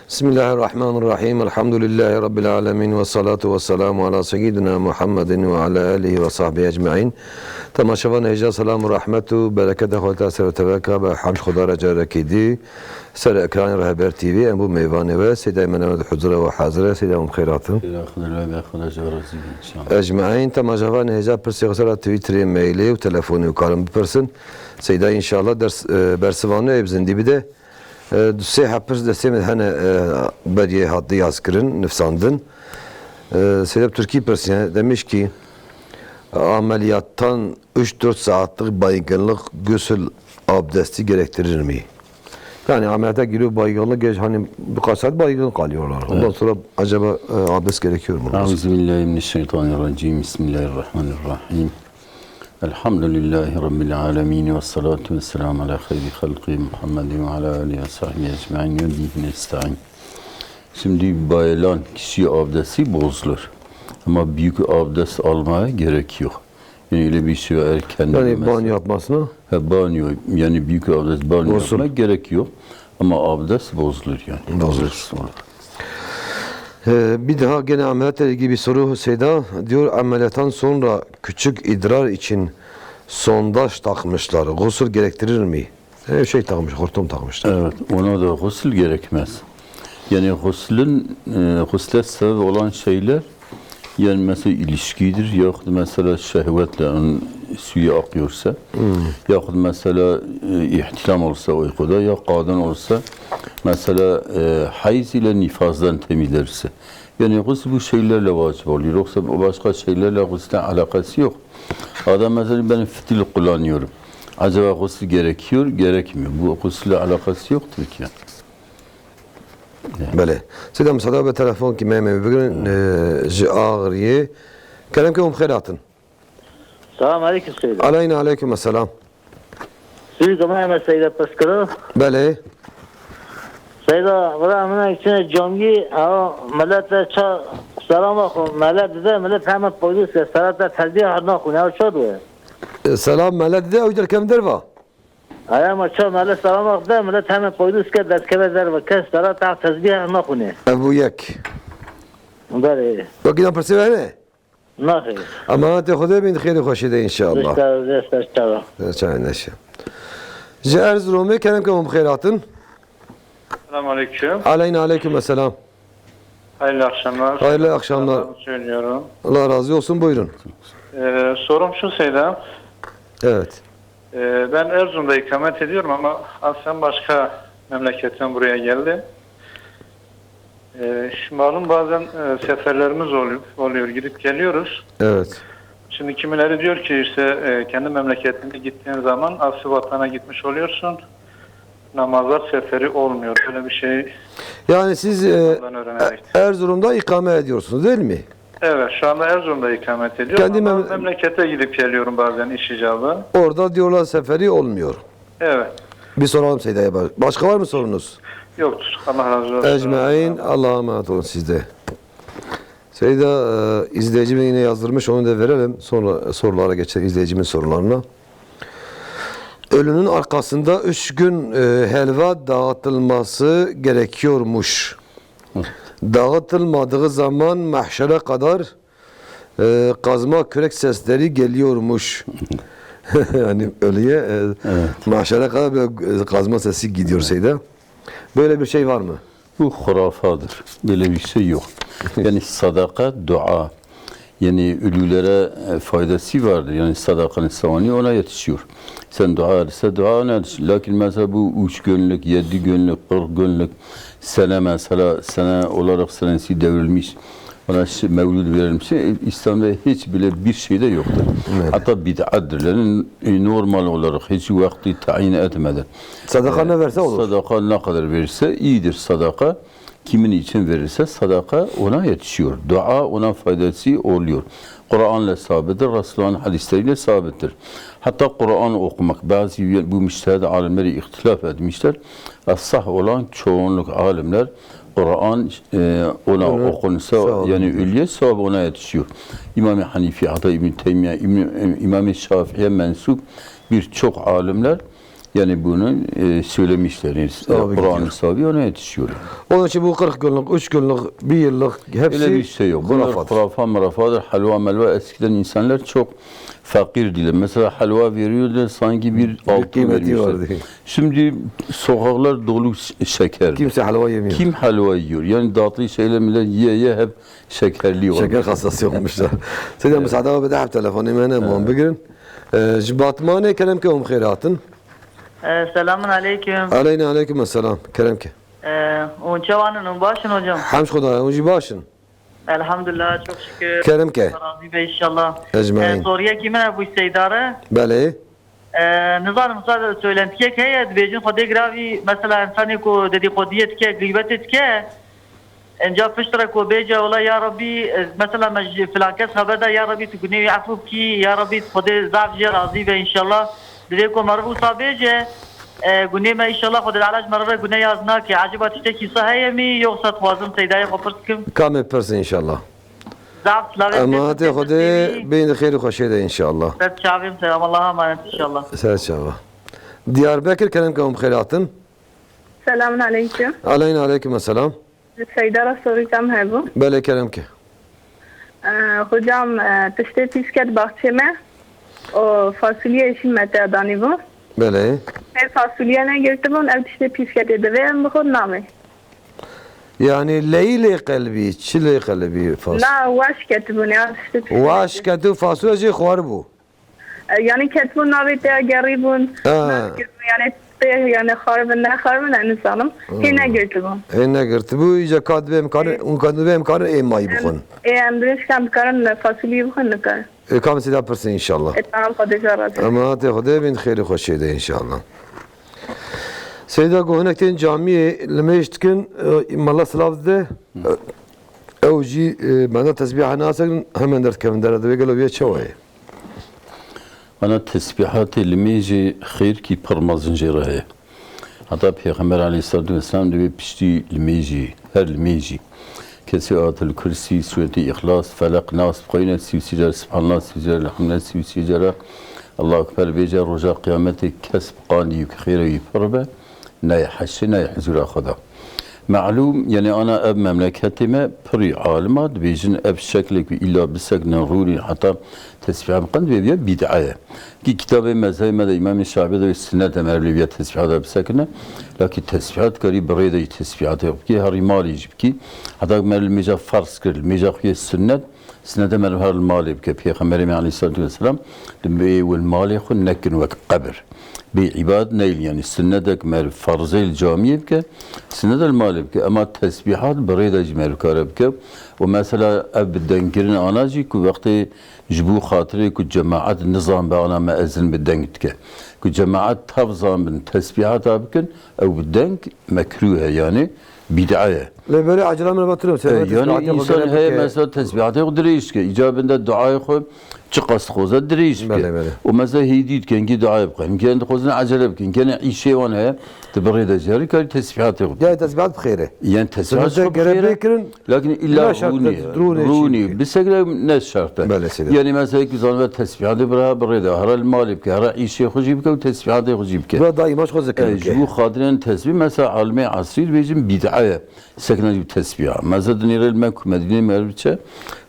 Bismillahirrahmanirrahim. Elhamdülillahi Rabbil alemin. Ve salatu ve selamu ala seyyidina Muhammedin ve ala alihi ve sahbihi ecma'in. Temaşavan ecra selamu rahmetu berekete halta sere teveka ve hamd khuda reca rekidi sere ekran Rehber TV en bu meyvane ve Seyyid-i Mehmet huzura ve hazire Seyyid-i khairatın ecma'in. Temaşavan ecra persi ghasara Twitter'i maili ve telefonu karım persin Seyyid-i inşallah ders bersivanı ebzindi bir de سه حپرس دستیم هنه بریه حدی از کردن نفساندن سیدب ترکی پرسیه demiş ki ameliyattan 3-4 saatlik baygınlık gusül abdesti gerektirir mi? Yani ameliyata giriyor baygınlık hani birkaç saat baygın kalıyorlar. Ondan sonra acaba abdest gerekiyor mu? Euzubillahimineşşeytanirracim. Bismillahirrahmanirrahim. Elhamdülillahi Rabbil alemin ve salatu ve selamu ala hayri halqi Muhammedin ve ala alihi ve sahbihi ecma'in ve bihi nesta'in. Şimdi bayılan kişi abdesti bozulur. Ama büyük abdest almaya gerek yok. Yani öyle bir şey erken. Yani banyo yapmasına? Banyo, yani büyük abdest banyo yapmaya gerek yok. Ama abdest bozulur yani. Bozulur. Bir daha gene ameliyatla ilgili bir soru Seyda diyor ameliyattan sonra küçük idrar için sondaj takmışlar. Gusül gerektirir mi? Şey takmış, hortum takmışlar. Evet, ona da gusül gerekmez. Yani gusle sebep olan şeyler yani mesela ilişkidir yahut mesela şehvetle onun suyu akıyorsa yahut mesela ihtilam olsa uykuda ya kadın olsa mesela hayız ile nifazdan temizlerse yani gusül bu şeylerle vacip oluyor yoksa başka şeylerle gusülden alakası yok. Adam mesela ben fitil kullanıyorum. Acaba gusül gerekiyor, gerekmiyor. Bu gusülle alakası yoktur ki. بله سيدنا مصطفى بتلفون كي ما بيقولن جاغريه كلامكم خيراتن السلام عليكم سيدة. علينا عليكم السلام. سيدة معنا سيدة بسكرة. بله. سيدة برا منا içine camiye millet selam akın millet de millet hemen polis salata tezbih harnakun ya şöyle. Selam millet de uydur kim derva? Ayağım açar millet selam akın millet hemen polis ke deskere der ve kes salata tezbih harnakun. Ebu yek. Böyle. Bakın persi ne? Nasıl? Ama te Xuda bin xeyr xoşide inşallah. Çay neşe. Ji Erzurum'e kelamkum khairatın. Selamun aleyküm. Aleyna aleyküm selam. Hayırlı akşamlar. Hayırlı akşamlar. Söylüyorum. Allah razı olsun buyurun. Sorum şu Seydam. Evet. Ben Erzurum'da ikamet ediyorum ama aslen başka memleketten buraya geldim. Şimdi malum bazen seferlerimiz oluyor. Gidip geliyoruz. Evet. Şimdi kimileri diyor ki işte kendi memleketine gittiğin zaman asli vatana gitmiş oluyorsun. Namazlar seferi olmuyor. Böyle bir şey. Yani siz Erzurum'da ikame ediyorsunuz değil mi? Evet, şu anda Erzurum'da ikamet ediyorum Kendi ama memlekete gidip geliyorum bazen iş icabı. Orada diyorlar seferi olmuyor. Evet. Bir soralım Seyda'ya. Başka var mı sorunuz? Yoktur. Allah razı olsun. Ecmaîn. Allah'a emanet olun sizde. Seyda izleyicime yine yazdırmış. Onu da verelim. Sonra sorulara geçelim. İzleyicimin sorularına. Ölünün arkasında 3 gün helva dağıtılması gerekiyormuş. Dağıtılmadığı zaman mahşere kadar kazma kürek sesleri geliyormuş. Yani ölüye evet. Mahşere kadar böyle kazma sesi gidiyor Seyda. Böyle bir şey var mı? Bu hurafadır. Böyle bir şey yok. Yani sadaka, dua. Yani ölülere faydası vardır. Yani sadakanın savani ona yetişiyor. Sen dua ederse dua ona yetişiyor. Lakin mesela bu 3 günlük, 7 günlük, 40 günlük sene mesela sene olarak senesi devrilmiş. Ona mevlud verilmiş. İslam'da hiç bile bir şey de yoktur. Evet. Hatta bid'attır. Yani normal olarak hiç vakti tayin etmeden. Sadaka ne verse olur. Sadaka ne kadar verirse iyidir sadaka. Kimin için verirse sadaka ona yetişiyor. Dua ona faydası oluyor. Kur'an'la sabittir, Resulullah'ın hadisleriyle sabittir. Hatta Kur'an okumak, bazı bu müştehid alimleri ihtilaf etmişler. Sah olan çoğunluk alimler Kur'an ona okunsa yani ölüye sevap ona yetişiyor. İmam-ı Hanifi, hatta İbn-i Teymiye, İmam-ı Şafii'ye mensup birçok alimler Yani bunu söylemişler. Yani, Tabii Kur'an-ı gidiyor. sahibi ona yetişiyor. Onun için bu 40 günlük, 3 günlük, 1 yıllık hepsi Öyle bir şey yok. Bunlar hurafat. hurafa murafadır. Halva melva eskiden insanlar çok fakirdiler. Mesela halva veriyorlar sanki bir altın kıymeti vermişler. vardı. Şimdi sokaklar dolu şeker. Kimse halva yemiyor. Kim halva yiyor? Yani tatlı şeyler millet ye hep şekerli olur. شكر خاصة olmuşlar. Seyda مساعدة بدأ بتلفوني معنا مهم بقرن جباتماني كلامكم خيراتن Selamun aleyküm. علينا عليكم السلام كلامك Unçavanın başın hocam. حمش خدا وجي باشن Elhamdülillah çok şükür. كلامك Razı Bey inşallah. Ecmaîn. Soruya kimin bu isteydarı? بله Nizar müsaade söylentiye ki bejin khode gravi mesela insani ko dedikodiyet ke gıybet ke انجا فشترك وبيجا والله يا ربي مثلا فلانكس خبدا يا ربي تكوني يعفو كي يا ربي خدي ضعف جي راضي به ان شاء الله دريكو مربوطه بيجا قلنا ما ان شاء الله خد العلاج مرة قلنا يازنا كي عجبت تشتكي صحيح مي يوصل توازن سيداي خبرتكم كامل برسن إن شاء الله ضعف لا أما هاتي خدي بين خير وخشية إن شاء الله شعبهم سلام الله امانه ان شاء الله سهل شابه Diyarbakır كلامكم خيراتن Selamun aleyküm. علينا عليكم السلام Seydara soracağım he bu. بله كلامك Hocam tışte pisket bahçeme o fasulye işin metadani bu. بله Her fasulye ne girdi bu? Ev tışte pisket ediveyim bu kod nami. يعني ليلي قلبي شلي قلبي فاس Na vaş ketibun ya tışte pisket. واش كتو فاصولة جي خواربو Yani ketibun navi te geribun. Yani te yani kharbın ne kharbın yani sanım. Hine girdi bu. هنا قلت بو إذا كاد بإمكان وكان بإمكان إيه ما يبخون Emriş kan karın fasulye bu ne kar. كم سيدا برسن إن شاء الله Tamam kadar razı. أما تاخذ بين خير وخشية إن شاء الله سيدا هناك تين جامعة لما يشتكن مالا سلاف ده أو جي معنا تسبيح ناسك هم درت كم درت بيقولوا بيا شوي Ana tesbihat ilmiji xeyr ki parmazın jeraye. Hatta Peygamber Aleyhisselatü Vesselam de bir pişti ilmiji, her ilmiji. Kesi ayetel kürsi, sureti İhlas, Felak, Nas, Koyne, Sivsicer, Subhanallah, Sivsicer, Elhamdülillah, Sivsicer, Allahu Ekber, Becer, Roca, Kıyameti, Kesb, Qani, Yük, Kheyre, Yüperbe, Ney Haşi, Ney Huzura Khuda. Malum yani ana ev memleketime piri alimat bejin ev şeklik ve illa bisegnen ruri hatta tesbih kan ve bid'aye ki kitabı mezhebe de İmam Şafii de sünnet emerli ve tesbih bisegnen lakin tesbihat gari بريده tesbihat yok ki her mali ki hatta merli meca farz kıl meca ki sünnet merli her mali ki Peygamber Aleyhisselatü Vesselam ve mali khun nekin ve kabr بعباد نيل يعني السندك مال فرزي الجامعة بك سند المال بك أما التسبيحات بريدة جمال كاربك ومثلا بدن كرن أنا جي كو وقت جبو خاطري كو جماعات النظام بأنا ما أزن بدنك كو جماعات تفظام من تسبيحات أبكن أو بدنك مكروه يعني بدعة لا böyle acele mi batırım yani insan heye mesela tesbihatı yok direyiş ki icabında duayı koy çıkas koza direyiş ki o mesela hidit kengi dua yapın kendi kozuna acele yapın kendi işe var heye tebrik edeceği ki tesbihatı yok ya tesbihat bxeyre yani tesbihat çok gerekli lakin illa runi bisekle ne şartı yani mesela ki zanvet tesbihatı bıra her mali ki her işe hocib ki tesbihatı hocib ki bu daima çok zikir bu khadiren tesbih mesela alme asir bizim bid'aya seknacı tesbih. Mazad nirel Mekke Medine merviçe.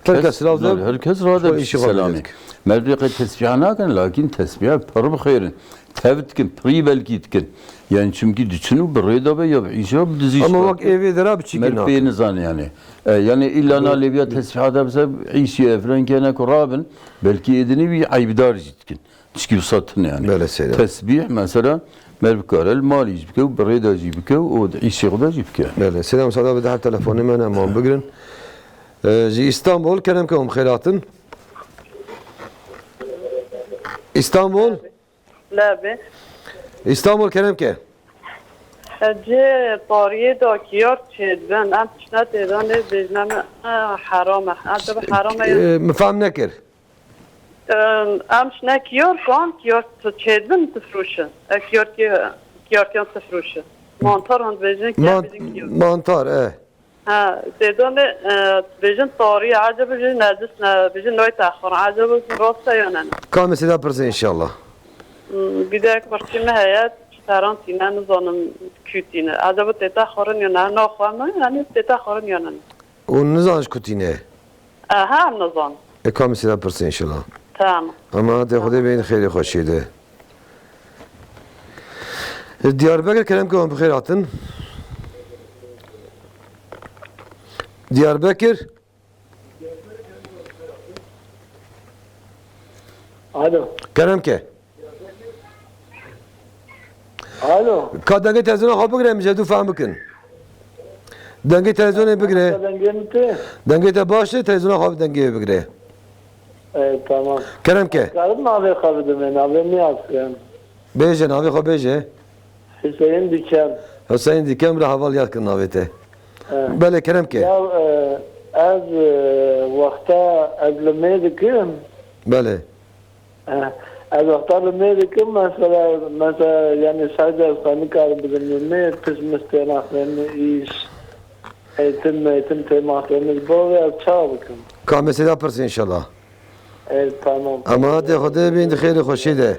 Herkes razı. Herkes razı. Selamı. Merviçe tesbihana kan lakin tesbih par bxeyrin. Tevtkin pri belkitkin. Yani çünkü düşünü buraya da ya işe dizi. Ama bak evi dera biçikin. Merfeyin zan yani. Yani illa naleviyat tesbihada bize işe falan gene kurabın belki edini bir aybdar jitkin. Çünkü satın yani. Tesbih mesela مربكار المالي يجيبك وبريدة يجيبك وعيشي غدا يجيبك. بله سلام سعادة بدي حتى تلفوني من أمام بقرن جي إسطنبول كلامكم خيراتن إسطنبول لا به إسطنبول كلامك جه طاریه دا کیار چید بند ام تشنت ایران بجنم حرامه عجب حرامه مفهم نكر ام شنا کیار کن کیار تو چید بند تفروشه کیار کن تفروشه مانتار هند بجن کیار مانتار ها دیدان بجن طاریه عجب بجن نجس بجن نوی تأخر عجب راسته یا نه كامل سيدا برسي إن شاء الله giderek başıma hayat ترانتینه نزانم کیوتینه عجب تتا خورن یا نه نخوامه یعنی تتا خورن یا نه و نزانش کتینه هم نزان کامی سیده پرسین انشالله تمام اما ده خدا بین خیلی خوشیده Diyarbakır kelem ki bixeyr hatin. Diyarbakır. Alo. Kelem ki. Alo. Ka denge televizyona xap bigire mice du fahm bikin. Denge televizyona bigire. Dengemi Denge te başlı televizyona xap denge bigire. tamam. Kelem ki. Karım mı abi kalıdım ben? Abi ne yapayım? Beje navi xap beje. Hüseyin Diker. Hüseyin dikem re haval yad kin navete. Bele kelem ki. Ya az vakta evlenmeye dikim. Bele. Az vakta evlenmeye dikim mesela yani sadece efsani karı bilimini kısmı ahlarını iş eğitim temahlarını bu ve çağırıkım. Ka mesela pırsı inşallah. Tamam. Ama de xda bین خیلی خوشیده.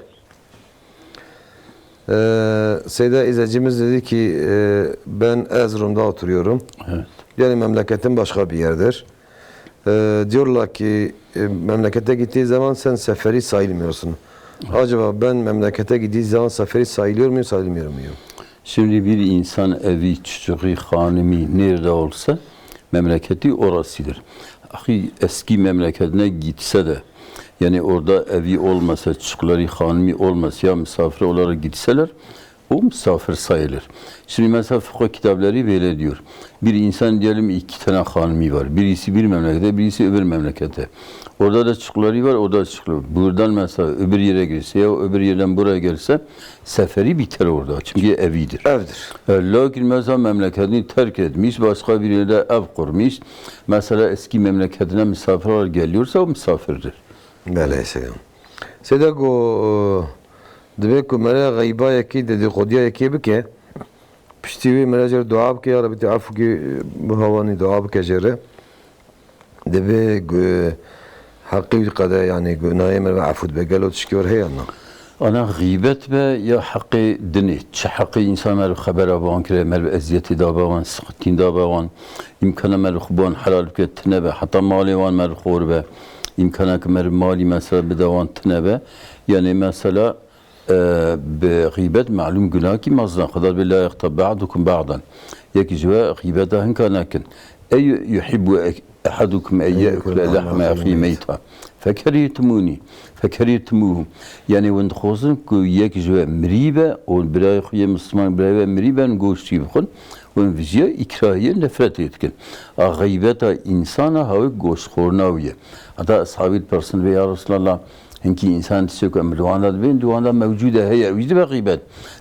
Seyda izleyicimiz dedi ki ben Erzurum'da oturuyorum. Evet. Yani memleketin başka bir yerdir. Diyorlar ki memlekete gittiği zaman sen seferi sayılmıyorsun. Acaba ben memlekete gittiği zaman seferi sayılıyor muyum, sayılmıyor muyum? Şimdi bir insan evi, çocuğu, hanımı nerede olsa memleketi orasıdır. Ahi eski memleketine gitse de yani orada evi olmasa, çocukları, hanımı olmasa ya misafir olarak gitseler o misafir sayılır. Şimdi mesela fıkıh kitapları böyle diyor. Bir insan diyelim 2 tane hanımı var. Birisi bir memlekete, birisi öbür memlekete. Orada da çocukları var, orada da çocukları var. Buradan mesela öbür yere girse ya öbür yerden buraya gelse seferi biter orada. Çünkü evidir. Evdir. Lakin mesela memleketini terk etmiş, başka bir yerde ev kurmuş. Mesela eski memleketine misafir olarak geliyorsa o misafirdir. Bele Seyda. Seyda ko demek ki mera gayba yeki dedikoduya yeki bike piştivi mera cer dua bike ya Rabbi teafu ki bu havani dua bike jere debe hakkı kadar yani günahı mera affut be gelo tşkiyor heyanna. Ana gıybet be ya hakkı dini. Çe hakkı insan mer haber avan kire mer eziyeti da bavan, sıkıntı da bavan, imkanı mer khubon halal ke tnebe hatta mali van mer khor be. İmkana ki mali mesela bedavan tnebe. Yani mesela بغيبات معلوم جناكي مصدر قدر بالله يغتب بعضكم بعضا يكي جواء غيبتها هنكناكن أي يحب أحدكم أن يأكل لحم أخيه ميتا فكرهتموه يعني وند خوزن كو يكي جواء مريبة والبراي خويا مسلمان براي مريبة نقوش تيبخن ونفجيا إكراهية نفرت يتكن غيبتها إنسانا هاوي قوش خورناوية حتى أصحابي البرسن يا رسول الله هنكي إنسان تسيكو أم دواندا بين دواندا موجودة هي ويجب غيبات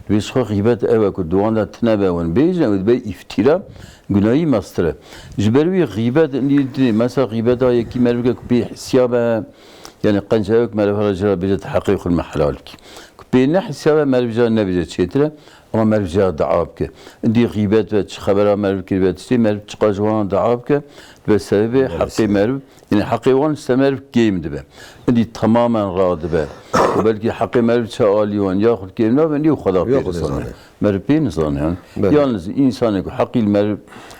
بيش خو غيبات أوك دواندا تنابا ونبيجنا ودبي افتراء جناي مسترة جبروي غيبات اللي مثلا غيبات هاي كي مالك بي حسابة يعني قنجاوك مالك رجال بيجت حقيق المحلالك بين حسابة مالك جا نبيجت شيترا أما مالك جا دعابك عندي غيبات خبرها مالك غيبات تي مالك تقاجوان دعابك بسبب حقي مالك yani hakkıvan istemer geyim dibe. Yani tamamen radı be. Belki hakkı mervçe aliyon yahut geyimler ben yok kadar bir insan. Merve insan yani. Yalnız insanı hakkı merv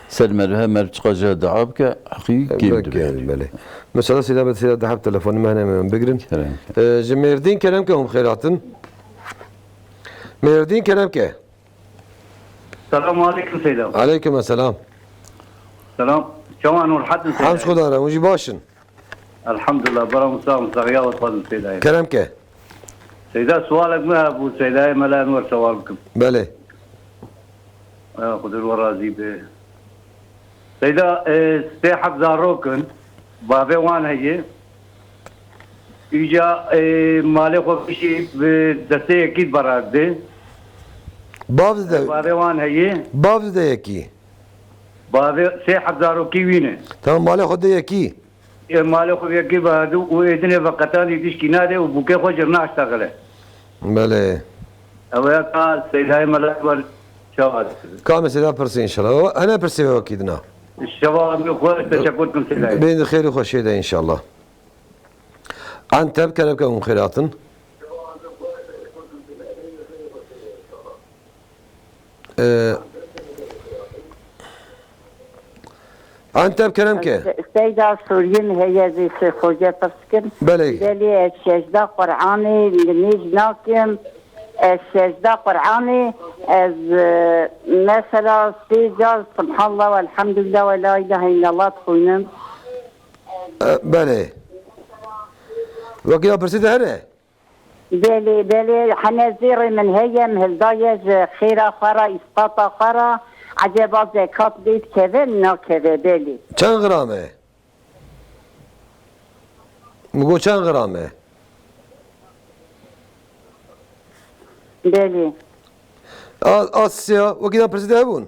ser merve merv çıkacağı da abke hakkı geyim dibe. Mesela size dahab telefonu hemen bigrin. Merdin kerem ke hum khairatın. Merdin kerem ke. Selamun aleyküm selam. Aleyküm selam. Selam. شلون والحد حمش خضارة وجي باشن الحمد لله برا مساء مساء وطن سيداي كلام كه سيدا سؤالك ما ابو سيداي ملا انور سوالكم بله خذ الورازي به سيدا استيحب زاروكن بابي وان هي اجا مالي خو شيء بدسي اكيد براد ده بابي وان هي باب ده يكي بعد سيحب زاروكي وينه تمام مالي خد يكي مالي خو يكي بعد وإذن وقتان يدش كناده وبوكي خو جرنا اشتغله بله أويا كان سيد هاي ملاك والشواذ كامل سيدا برسي إن شاء الله أنا برسي وكيدنا الشباب يقول تشكركم سيد هاي بين الخير وخير شيء إن شاء الله أنت بكلمك خيرات Antep kerem ke. Seyda Suriye'nin heyezi Hoca Tafskin. Bele. Beli secde Kur'an'ı liniz nakim. Secde Kur'an'ı mesela seyda Subhanallah ve elhamdülillah ve la ilahe illallah koyunum. Bele. Vakit persi de here. بلي حنازيري من هي مهلدايج خيرا خرا إسقاطا خرا عجبا زكاة بيت كذا نا كذا بلي Çan grame. Mugo çan grame. بلي Asya vakit persi de hebun.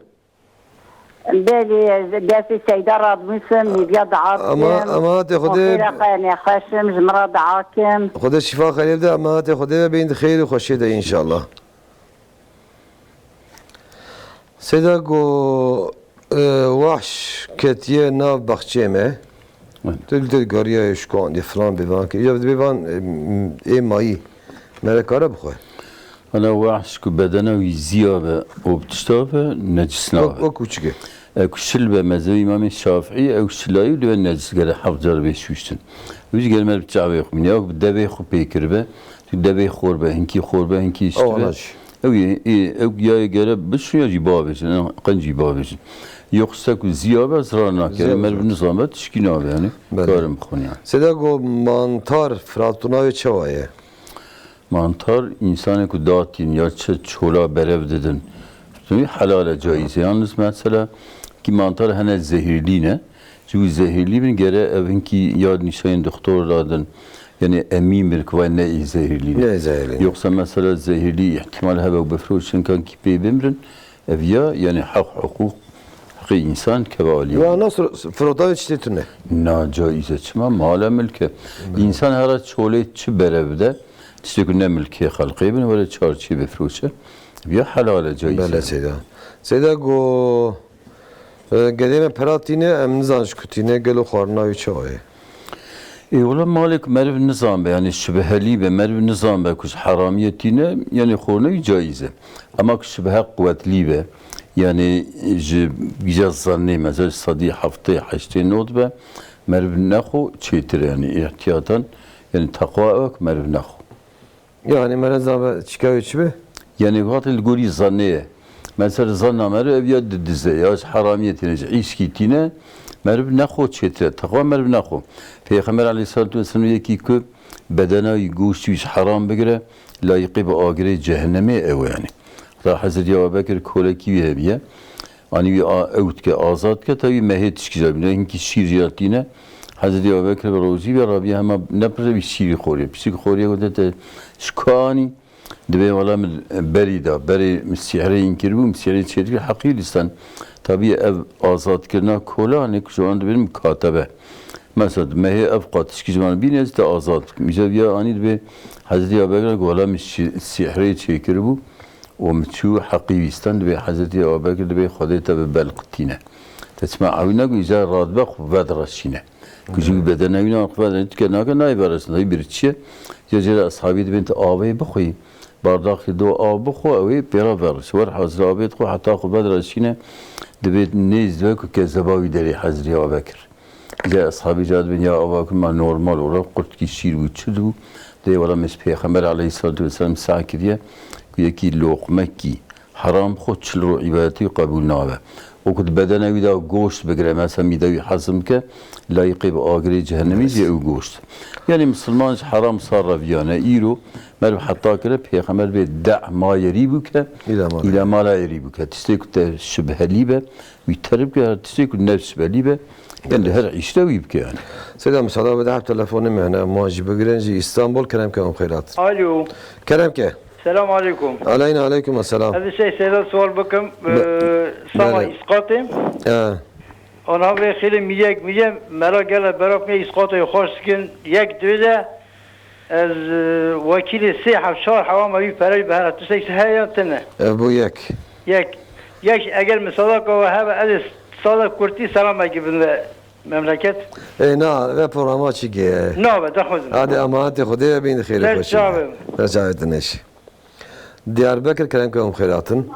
بلي دافي سيدة راد مسلم يبيض عاكم Ama te وخيرا khode قاني خشم جمراد عاكم خود شفا خلیف ده ama te khode beyin خیر و خوشی ده inşallah. Seda go وحش ketiye nav bahçeme. Tül gariye şukan diye falan bivan ki. Ya bivan mayi. Melekara bخواه. Hala vahş ku bedene ve ziyabe o btiştafe necisnave. O küçük. Ekşil ve mezhebi İmam Şafii ekşilayı ve necis gele hafzar ve şuştun. Üz gelmel bçabe yok. Min yok deve xu pekirbe. Tu deve xorbe, hinki xorbe, hinki işte. Ev ya gele bişya cibabecin, qan cibabecin. Yoksa ku ziyabe zrana kemer bir nizamet şkinave yani. Karım xun yani. Seda go mantar fratuna ve çavaye. Mantar insanı ku datin ya çola berev dedin. Halale caiz. Yalnız mesela ki mantar hene zehirliğine. Çünkü zehirli bir gere evinki ya nişayın doktorlardan yani emin bir kuvay ne zehirliğine. Ne zehirliğine? Yoksa mesela zehirli ihtimal heve befroşun kan ki peybemrin ev ya yani hukuk insan kevali. Ya nasıl fratuna çiğtene? Na caiz etmem mala mülke. İnsan her çoğle çi berevde işte ne mülke halkı bin böyle çarçı befroşu. Ya halale caiz. Bele Seda. Seda go gedeme peratine em nizanş kutine gelo xarna ve çavaye. Valla malik merv nizam be yani şübeheli ve merv nizam be kuş haramiyetine yani xorna caize. Ama şübehe kuvvetli be yani güzel zanni mesela sadi haftaya haçte not be merv nahu çetir yani ihtiyatan yani takva yok merv nahu. Yani merezame şikayetçi mi? Yani gatil guri zanniye. Mesela zanna merv ev ya dize ya haramiyetine işkitine merv nahu çetir takva merv nahu. Peygamber aleyhissalatu vesselam ki ki bedena goştu iş haram begre layıkı bu agire cehenneme ev yani. Da Hazreti Ebu Bekir koleki bir hebiye. Ani bir evt ke azat ke tabi mehet çıkacak. Çünkü şiriyatine Hazreti Ebu Bekir ve Rozi ve Rabbi ama ne pere bir şiri khoriye. Psik khoriye godet şkani debe wala beri misihre inkirbu misihre çedir hakilistan. Tabi ev azat kirna kola ne şu anda benim katabe. Mesela mehe ev qatışki zaman bir nezde azat. Mizaviya ani debe Hazreti Ebu Bekir gola misihre çekirbu. ومتشو حقيقيستان دبي حزتي أبو بكر دبي خديته ببلقتينه تسمع عوينا إذا راد بخ بدر الشينه كجو بدنا ينا قبل كنا كنا يبرسنا يبرتشي يجري أصحابي بنت أبي بخوي بارداخ دو أب بخو أوي بيرا برس ور حزر أبي تخو حتى خو بدر الشينه دبي نيز ذاك كذباوي دري حزري أبو بكر إذا أصحابي جاد بن يا أبو بكر ما نورمال ورا قلت كي شير وتشدو دي ولا مس پیغمبر عليه الصلاة والسلام ساكديه yeki lokmek ki haram xoçlu ibadeti kabul nabe. O kut bedene vida goşt begre mesela midavi hazım ke layıkı bu agri cehennemi je o goşt. Yani Müslüman haram sarraf yani iro merv hatta kere peygamber be da ma yeribu ke ila ma la yeribu ke. Tistek te şübheli be viterib ke tistek nefs beli be. Yani her işte uyup ki yani. Selam salam da telefonu mehna muacib girenci İstanbul kerem ke khairat. Alo. Kerem ke. Selam aleyküm. Aleyna aleyküm selam. Hadi Sedat sual bakım. Sana iskatım. Ona ve xili miyek merak gele berak ne iskatı hoşkin yek düze az vekili sihab şar havama bir parayı beharat. Tüsek hayatına. Bu yek. Yek eğer mesela ve hava az sadak kurti selam gibi memleket. Na ve programa çiki. Na be dahuzum. Hadi amanete Xudoya bin xeyir xoş. Ricayet neş. Diyarbakır kerem ke khairatın.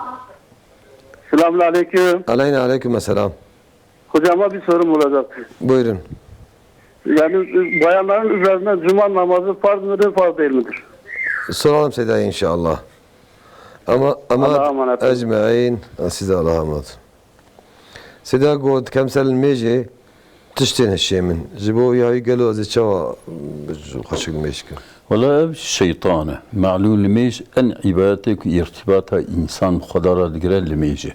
Selamünaleyküm. Aleykümselam. Hocama bir sorum olacaktı. Buyurun. Yani bayanların üzerine cuma namazı farz mıdır, farz değil midir? Soralım Seda'ya inşallah. Allah'a emanet olun. ecmaîn. Size Allah'a emanet. Seda قلت كم سال الميجي تشتين هالشيء من جبوا يا قالوا زي شوا خشق ميشكل والله şeytanı معلول الميج en ibadetek irtibata insan Khudara diğer الميجي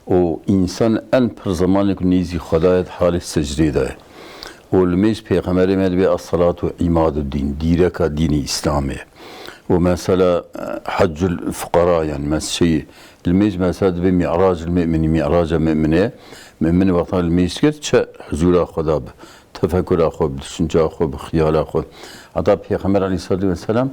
o insan en per zamanlık nizi Khudayet hali secdede o الميج peygamberi medbi as-salatu imadı din direka dini İslami o mesela haccül fukara yani mesela الميج mesela bir mi'raj mümini mi'raja mümine mümin vatan الميج kert çe huzura Khuda tefekkür akho düşünce akho khiyal akho hatta peygamber aleyhissalatu vesselam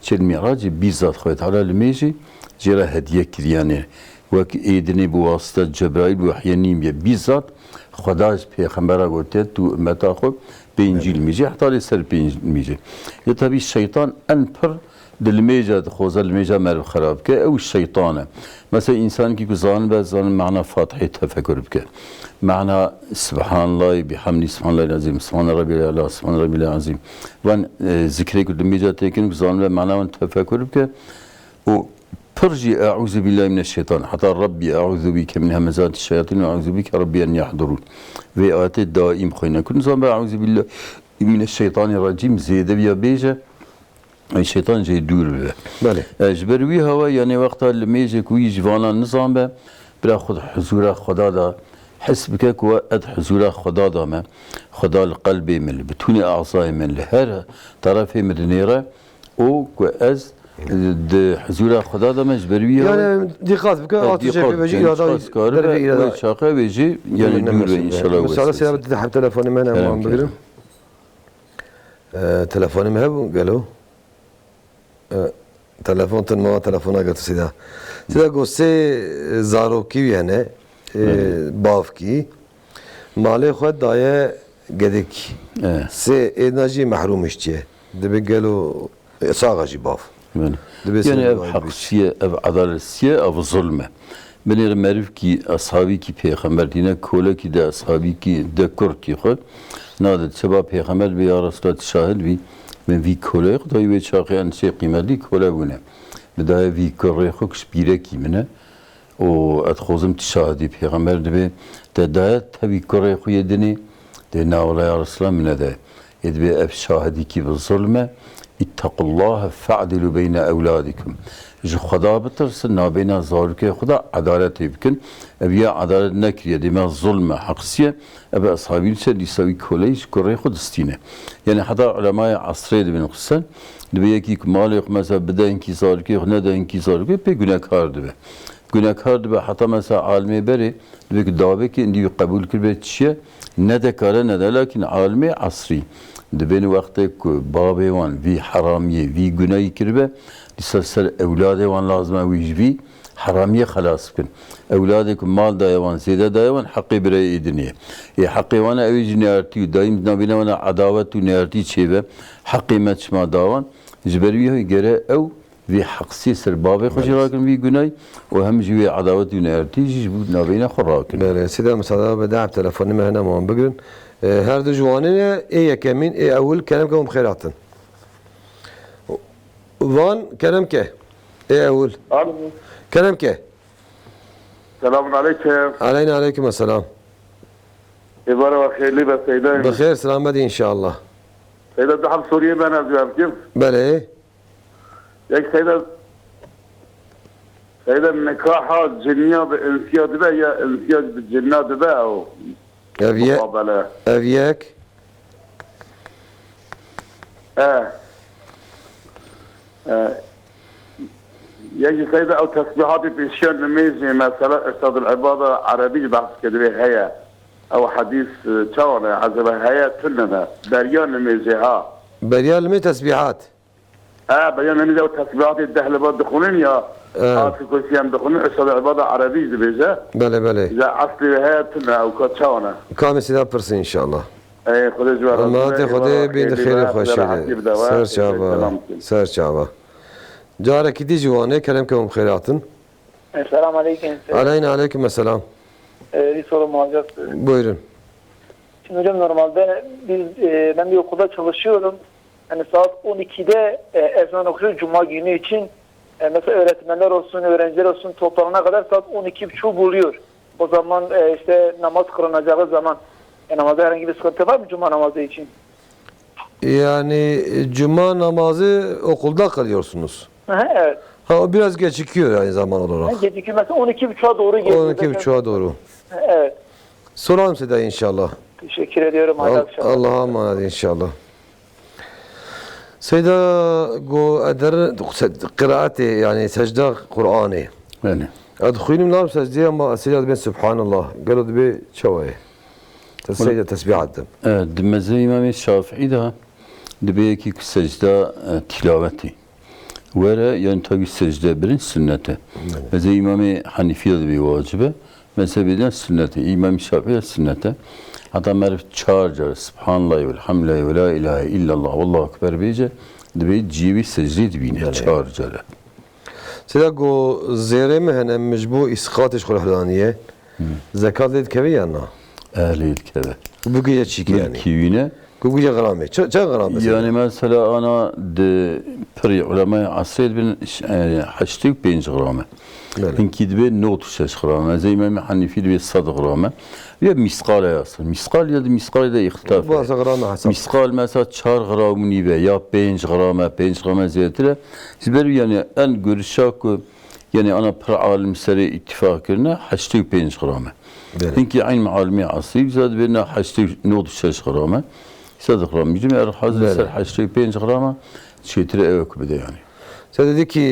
çel mi'racı bizzat Khuda Teala الميج cira hediye kir yani ve edini bu vasıta Cebrail ve Vahyenim ya bizzat Khuda peygambere götürdü tu ümmete akho be İncil mici hatta liser be İncil mici ya tabi şeytan en per دلميجا خوزا الميجا مال خراب كه او الشيطان مثلا انسان كي كزان بزان معنى فاتحه تفكر بك معنى سبحان الله بحمد سبحان الله العظيم سبحان ربي الاعلى سبحان ربي العظيم وان ذكرك دلميجا تكن كزان معنى وان تفكر بك و فرجي اعوذ بالله من الشيطان حتى ربي اعوذ بك من همزات الشياطين واعوذ بك ربي ان يحضرون في ايات الدائم خينا كن زان اعوذ بالله من الشيطان الرجيم زيد بيا بيجا şeytan şey duyur be. Bale. Ejbervi hava yani vakta الميجي كوي جوانا نظام به برا خود حضور خدا دا حسب كك وقت حضور خدا دا ما خدا القلب من بتوني اعصاي من هر طرف من نيره او كاز حضور خدا دا مجبروي yani dikkat bك atacak veci irada derbe irada şaka veci yani duyur inşallah. Mesela sen تحب تلفوني من امام بقرم تلفوني مهب قالوا تلفن ما تلفنا قلت سيدا قصة زاروكي يعني بافكي مالي خود داية قدك سي إناجي محروم اشتيه دبي قالوا صاغجي باف يعني أب حقسية أب عدالسية أب ظلمة من المعرف كي أصحابي كي پیغمبر دينا كولا كي دا أصحابي كي دا كركي خود نادر سبا پیغمبر بي يا رسول الله شاهد بي من وی کله خدای وی چاقی انسی قیمتی کله بونه بدای وی کره خوکش بیره کی منه و ادخوزم تشاهدی پیغمبر دبی دای تبی کره خوی دنی ده ناولا رسول منه ده ادبی اف شاهدی کی بالظلمه اتقوا الله فعدلوا بين اولادكم جو خدا بترسل نابینا زارکه خدا عدالت بکن ابیا عدالت نکریه دیما ظلم حقسیه ابا اصحابی لسه دیساوی کلیش کره خود استینه یعنی حتی علمای عصری دبین خصن دبیه کی مالک مثلا بده انکی زارکه خونه ده انکی زارکه پی گناهکار دبه گناهکار دبه حتی مثلا عالمی بری دبه که دعوه که اندی قبول کرده چیه نه ده کاره نه ده لکن عالمی عصری دبین وقتی که بابی وان وی حرامیه وی گناهی کرده لسر اولاده وان لازمه ویجبی حرامیه خلاص کن اولاده که مال دایوان زیده دایوان حقی برای ایدنیه ای حقی وانا اویج نیارتی و دایم نبینه وانا عداوت و نیارتی چه به حقی مچما داوان جبروی های گره او وی حقسی سر بابی خوشی راکن وی گنای و هم جوی عداوت و نیارتی جبود نبینه خور راکن بله سیده مثلا بدعب تلفونی مهنه مهم بگرن هر دو جوانه ای یکمین ای اول کلم که هم خیراتن وان كلام كه ايه اقول كلام كه Selamun aleyküm. عليكم السلام İbara ve hayırlı ve seydan. بخير سلامتي ان شاء الله Seydan daha Suriye ben yazıyorum kim? بله Yek Seydan nikaha cinniya ve insiya dibe ya insiya ve cinna dibe o افياك يجي سيدة أو تسبيحات في الشيء الميزي مثلا أستاذ العبادة عربية بحث كده هي أو حديث شوانا عزبها هي كلنا بريان الميزي ها بريان المي تسبيحات بريان الميزي أو تسبيحات الدهلبات دخولين يا في كل شيء دخولين أستاذ العبادة عربية بيجا بله إذا أصلي هي كلنا أو كتشوانا كامل سيدا برسي إن شاء الله خدا جوار خدا بين خير خوشي سر شعبا جارك دي جوانه كلام كم خيراتن Selamun Aleyküm. Aleyküm selam. Bir sorum olacak. Buyurun. Şimdi hocam normalde ben bir okulda çalışıyorum. Yani saat 12'de ezan okuyor Cuma günü için. Mesela öğretmenler olsun, öğrenciler olsun toplanana kadar saat 12.30 buluyor. O zaman işte namaz kılınacağı zaman namazda herhangi bir sıkıntı var mı Cuma namazı için? Yani Cuma namazı okulda kılıyorsunuz. Evet. Ha, o biraz gecikiyor aynı zaman olarak. Gecikiyor mesela 12.30'a doğru geliyor. 12.30'a doğru. Evet. Soralım size inşallah. Teşekkür ediyorum. Allah'a emanet inşallah. Seyda go eder kıraati yani secde Kur'an'ı. Yani. Adkhulum lam secde ama secde ben Subhanallah. Qalu bi çavay. Tesbih tesbihat. Evet, mezhe İmam Şafii de dibe ki secde tilaveti. Ve yani tabi secde birin sünneti. Mezhe İmam Hanifi de bir vacibe. Mezhebiden sünneti. İmam Şafii sünneti. Hatta merif çağırcar. Subhanallah ve elhamdülillahi ve la ilahe illallah. Allahu ekber beyce. Dibe civi secde dibine çağırcar. Seyda go zere mehene mecbu isqatiş Kur'aniye. Zekat led kevi yana. Ehliyet keve. Bu gece çiki yani. Kivine. Bu gece grame. Çe grame. Yani mesela ana de pri ulema asriyet bin haştik 5 grame. İnki de not 6 grame. İmam Hanifi de 7 grame. Ya miskal yazsın. Miskal ya da miskal da ihtilaf. Bu grame hasab. Miskal mesela 4 gram nive ya 5 grame ziyadire. Sizler yani en görüşak yani ana pra alim seri ittifak करना 85 grame. İnki aynı alimi asri zad birine 86 grame. 7 gram. Bizim eğer hazır 85 grama çetire evk bide yani. Sen dedi ki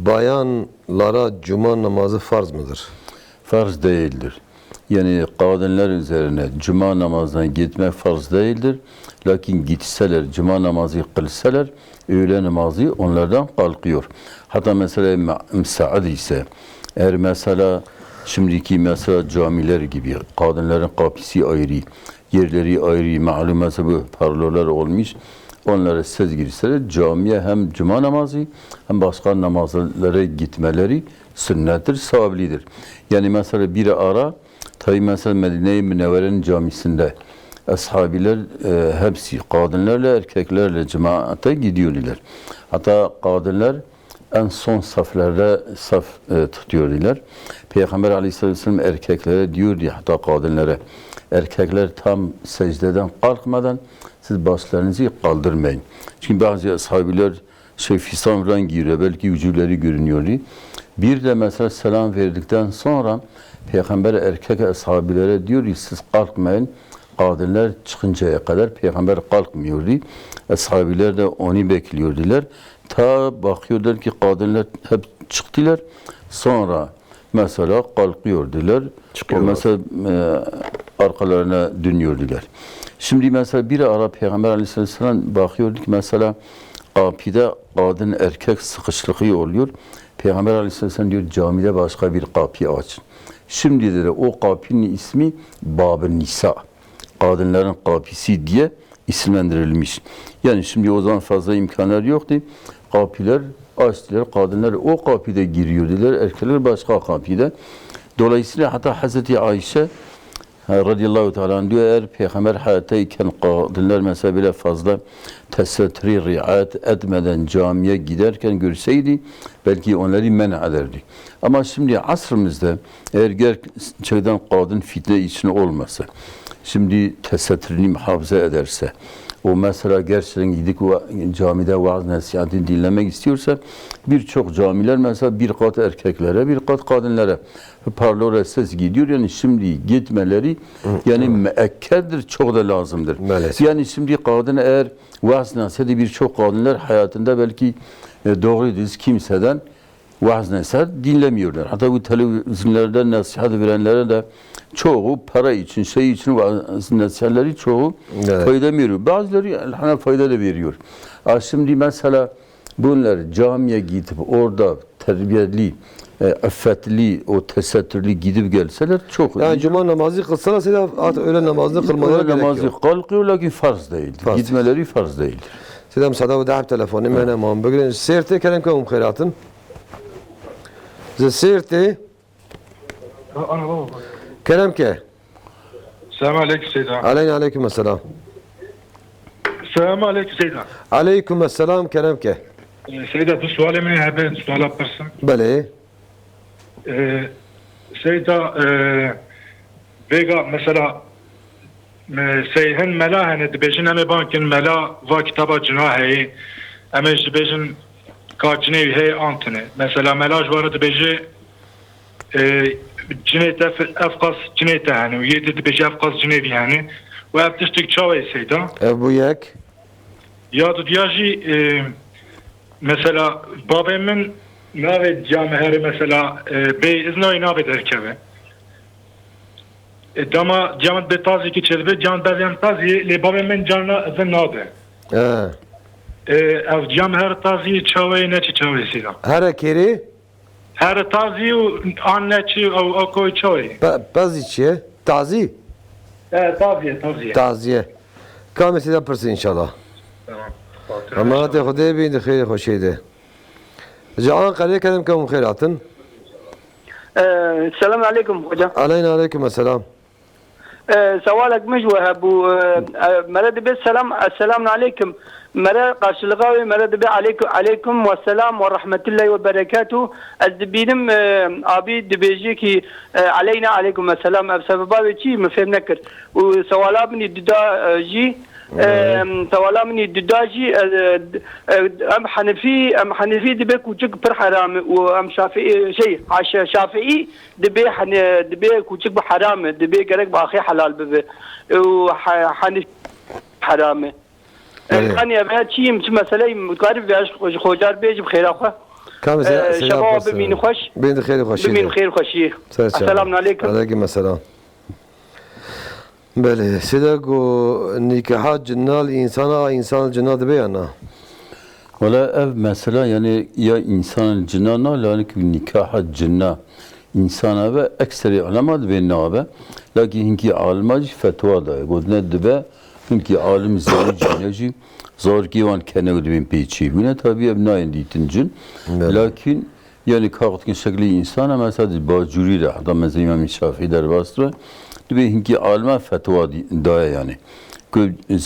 bayanlara cuma namazı farz mıdır? Farz değildir. Yani kadınlar üzerine cuma namazına gitmek farz değildir. Lakin gitseler, cuma namazı kılsalar, öğle namazı onlardan kalkıyor. Hatta mesela müsaade ise, eğer mesela şimdiki mesela camiler gibi kadınların kapısı ayrı, yerleri ayrı, malum mesela bu parlolar olmuş, onlara söz girseler camiye hem cuma namazı hem başka namazlara gitmeleri sünnettir, sahablidir. Yani mesela bir ara tabi mesela Medine-i Münevvere'nin camisinde ashabiler hepsi kadınlarla erkeklerle cemaate gidiyorlar. Hatta kadınlar en son saflarda saf tutuyorlar. Peygamber Aleyhisselatü Vesselam erkeklere diyordu hatta kadınlara erkekler tam secdeden kalkmadan siz başlarınızı kaldırmayın. Çünkü bazı ashabiler fisamdan giriyor belki vücutları görünüyordu. Bir de mesela selam verdikten sonra Peygamber erkek ashabilere diyor ki siz kalkmayın. Kadınlar çıkıncaya kadar Peygamber kalkmıyordu. Ashabiler de onu bekliyordular. Ta bakıyorlar ki kadınlar hep çıktılar. Sonra mesela kalkıyordular. Mesela arkalarına dönüyordular. Şimdi mesela bir ara Peygamber Aleyhisselam bakıyordu ki mesela kapıda kadın erkek sıkışıklığı oluyor. Peygamber Aleyhisselam diyor camide başka bir kapı açın. Şimdi de o kapının ismi Bab-ı Nisa. Kadınların kapısı diye isimlendirilmiş. Yani şimdi o zaman fazla imkanlar yoktu. Kapılar açtılar, kadınlar o kapıda giriyordular, erkekler başka kapıda. Dolayısıyla hatta Hazreti Ayşe radıyallahu teala diyor eğer Peygamber hayattayken kadınlar mesela bile fazla tesettüri riayet etmeden camiye giderken görseydi belki onları men ederdi. Ama şimdi asrımızda eğer gerçekten kadın fitne içine olmasa, şimdi tesettürünü muhafaza ederse, o mesela gerçekten gidip camide vaaz nasihatini dinlemek istiyorsa birçok camiler mesela bir kat erkeklere bir kat kadınlara parlora ses gidiyor yani şimdi gitmeleri yani müekkeddir çok da lazımdır. Maalesef. Yani şimdi kadın eğer vaaz nasihati birçok kadınlar hayatında belki doğru düz kimseden vaaz nasihat dinlemiyorlar. Hatta bu televizyonlarda nasihat verenlere de çoğu para için, şey için vaaz nasihatleri çoğu fayda veriyor. Bazıları fayda da veriyor. Şimdi mesela bunlar camiye gidip orada terbiyeli, affetli, o tesettürlü gidip gelseler çok yani cuma namazı kılsalar öğle namazını kılmaları gerekiyor. Namazı kalkıyor lakin farz değildir. Gitmeleri farz değildir. Sedam sada ve dahab telefonu mene mam bugün serte kerem kum khairatın. زسيرتي أنا بابا. كلامك السلام عليكم سيدنا. عليكم السلام. السلام عليكم سيدنا. عليكم السلام كلامك. سيدة bu suali mi hebben sual yaparsın? بله. Seyda vega mesela seyhen mela hani dibejin eme bankin mela va kitaba cinahi eme dibejin kaçnevi hey antene mesela mela jvara dibeji cinete afqas cinete hani ve yedi dibeji afqas cinevi hani ve abdestik çavay seyda bu yak ya da diyaji mesela babamın nave camiheri mesela bey iznayı nave derkeve dama camat betazi ki çelbe camat bezyan tazi le babamın canına izin nade ev camiher tazi çavayı ne çavayı sila her kere her tazi anne çi o koy çavayı bazı çi tazi taziye كم سيدا برسي إن شاء الله. أما تاخذي بين خير خوشيده. جعان قليل كلام كم خيراتن. السلام عليكم hocam. عليكم السلام. سوالك مجوه ابو مرد بي السلام عليكم مرد قاشلغاوي مرد بي عليكم والسلام ورحمة الله وبركاته الدبينم ابي دبيجيكي عليكم السلام بسبب شي ما فهم نكر وسوالا من الددا جي سوالا من الددا جي ام حنفي دبي كوتشك بر حرام وام شافعي شيء شافعي دبي كوتشك بحرام دبي قرق باخي حلال ببي وحنفي حرامه كان يا شيء مسألة مقارب بيش خوجار بيج بخير أخوة كم شباب بمين خوش بين خير خوشي بمين خير خوشي السلام عليكم عليكم السلام بله سيدكو نكاحات جنال إنسان الجنات بيانا ولا ev mesela yani ya insan cinana lanik nikahat cinna insana ve ekseri ulema ve nabe lakin hinki almaj fetva da godne dibe hinki alim zevci zor givan kene dibin peçi bune tabi ebnayin ditin lakin yani kağıtkin şekli insana mesela bacuri de hatta mesela İmam Şafii der basra dibe hinki alma fetva da yani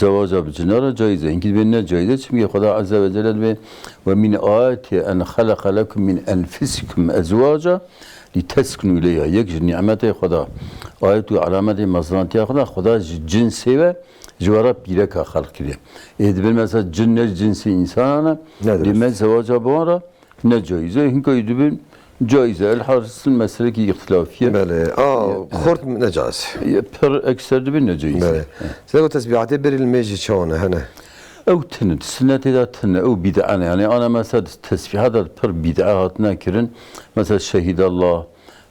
زواج بجنارة جائزة إنك بيننا جائزة çünkü خدا عز وجل ومن آياته أن خلق لكم من أنفسكم أزواجا لتسكنوا إليها يكجر نعمته خدا آيات وعلامات مزرانتها خدا جنسي و جوارا بيرك خلق كده إذا بالمثل جنسي إنسانا لما زواج بوارا نجائزة إنك يدبن جائزة الحارس المسألة كي اختلافية. بله. خورت نجاز. بر أكثر دبن نجائزة. بله. سيدو تسبيحاتي بر الميجي شونه هنا. أو تند سنة إذا تند أو بدعة يعني أنا مثلا تسبيحات بر بدعات ناكرن مثلا شهيد الله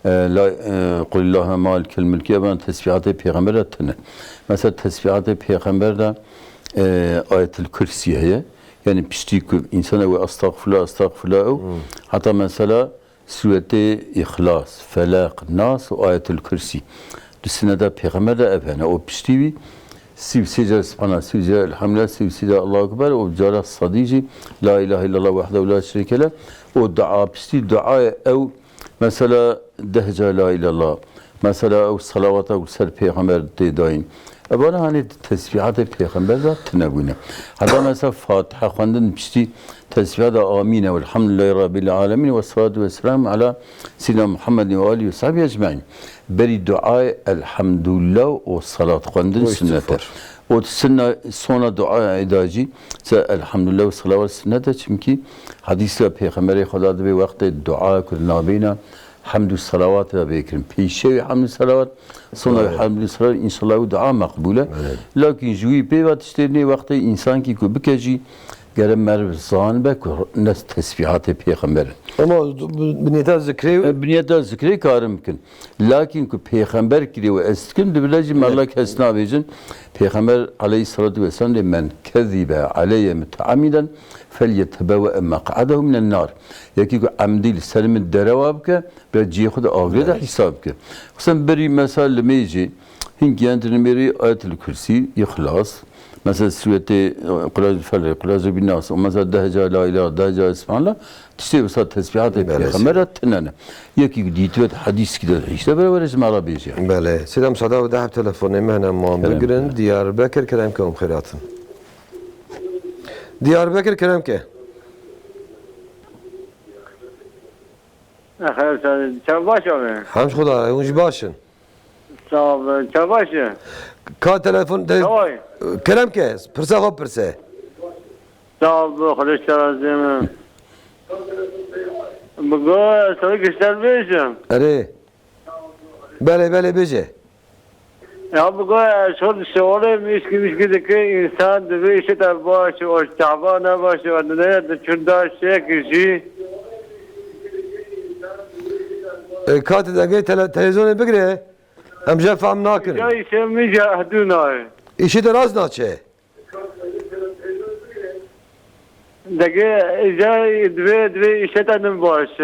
لا قل الله مالك الملك يبان تسبيحات بيغمبر تند مثلا تسبيحات بيغمبر ده آية الكرسي هي يعني بشتيك إنسان أو أستغفر الله أو حتى مثلا سورة إخلاص فلاق ناس وآية الكرسي السنة ده بيغمبر ده أبهنا أو بشتيوي سيجا سبحانه سيجا الحمد لله سيجا الله أكبر وبجارة الصديجي لا إله إلا الله وحده ولا شريك له والدعاء بشتي دعاء أو مثلا دهجة لا إله إلا الله مثلا أو الصلوات أو سر بيغمبر داين أبانا هني تسبيحات بيغمبر ده تنبونا هذا مثلا فاتحة خواندن بشتي تسبيحات آمين والحمد لله رب العالمين والصلاة والسلام على سيدنا محمد وآله وصحبه أجمعين بري دعاء الحمد لله والصلاة خواندن سنة والسنة صونا دعاء عداجي الحمد لله والصلاة والسنة çünkü hadisle Peygamber خدا به وقت دعاء كنا بينا حمد الصلوات بكرم بيشي حمد الصلوات صنع حمد الصلوات إن شاء الله دعاء مقبولة لكن جوي بيوات اشترني وقت إنسان كي بكجي گرم مرو زان بک نس تسبیحات پیغمبر اما بنیاد ذکری کارم کن لکن که پیغمبر کری و استکن دبلجی مالک حسنا بیجن پیغمبر علیه الصلاة والسلام من كذب علی متعمدا فلیتبوأ مقعده من النار یکی که عمدی سلم الدرواب که بجی خود آخری ده حساب که خصوصا بری مثال میجی هنگی انترن بری آیت الکرسی اخلاص Mesela sureti Kulazü Felek, Kulazü bin Nas, mesela dehca la ilahe, dehca ismanla, işte mesela tesbihat-ı peygamber tenene. Yeki diyet hadis gider. İşte beraber ismi Arabice. Bale. Selam sada ve dahab telefonu mehna muam bigrin Diyarbakır kerem kum khairatın. Diyarbakır kerem ke. Hayır, çabaş abi. Hamş Khuda, unj başın. Sağ ol, çabaş. Ka telefon kerem ke, pırsa hop pırsa. Sağ ol, Hristiyanizm. Bugün sana göstermeyeceğim. Are. Bale bece. Ya bugün şöyle söyleyeyim, işki insan bir işte başı, o çabana başı, o ne de çunda kişi. Ka televizyonu bigre. Em jef am nakin. Ya işe mücahduna. İşi de raz naçe. Dege dve işe tanım başı,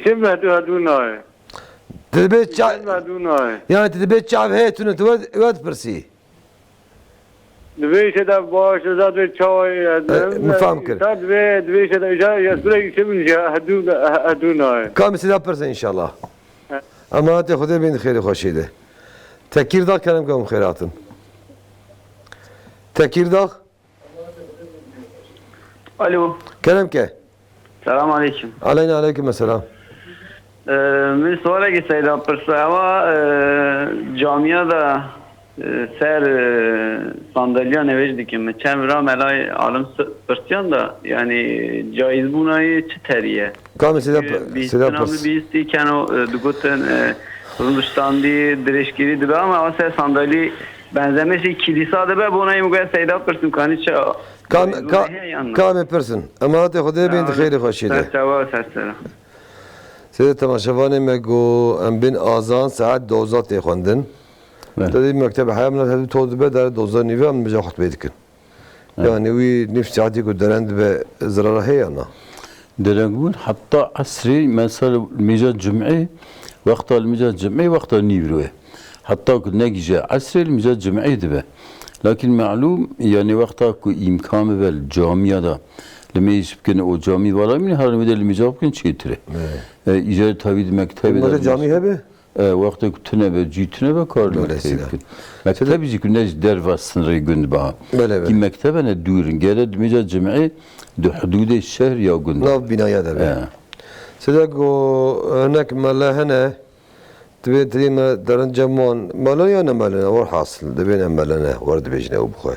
işe mücahduna. Tedbet yani tedbet çav heyetunu tuvad pırsi. Dve işe de başı zaten çay. Mefam kır. Dve işe de ya işe mücahduna. Kam silah pırsa inşallah. Ama hadi Xuda bin xeyri xoşiydi. Tekirdağ kerem kum khairatın. Tekirdağ. Alo. Kerem ke. Selamun aleyküm. Aleyna aleyküm selam. من سواله که سیدا پرسه اما جامعه سر ساندالیا نوشتی که چند را ملای عالم پرسیان da yani caiz bunayı çıteriye. Kam silah pırs. Bizti ki o dugoten Hindistan'da direşkiri dibe ama o ser sandalye benzemesi kilisa dibe bunayı mugaya seyda pırsın kani ça. Kam pırsın. Ama hadi Xuda bin xeyri xoşiydi. Selam. Size temaşavanı mego em bin azan saat 12 texwendin. Dedi mektebe hayamna hadi tozbe dar 12 nive em bize hutbe dikin. Yani wi nif saati ku derend be zarara heyana. Derengün hatta asri mesela mecaz cum'i وقت المجاز جمعي وقت نيفروه حتى كنا جاء عصر المجاز جمعي دبه لكن معلوم يعني وقتها كو إمكان بالجامعة ده لما يسبكن أو جامعة ولا من هرم ده المجاز بكن شيء ترى إجازة تابيد مكتب ده جامعة به وقت كتنا بجيتنا بكار مكتب مكتب يجي كنا درس سنري جند بها كي مكتبنا دورن جالد مجاز جمعي ده حدود الشهر يا جند ناف بناية ده سيدكو هناك مالا هنا تبي ما درن جمون مالا يا نمالنا ور حاصل دبينا مالنا ورد بيجنا وبخوي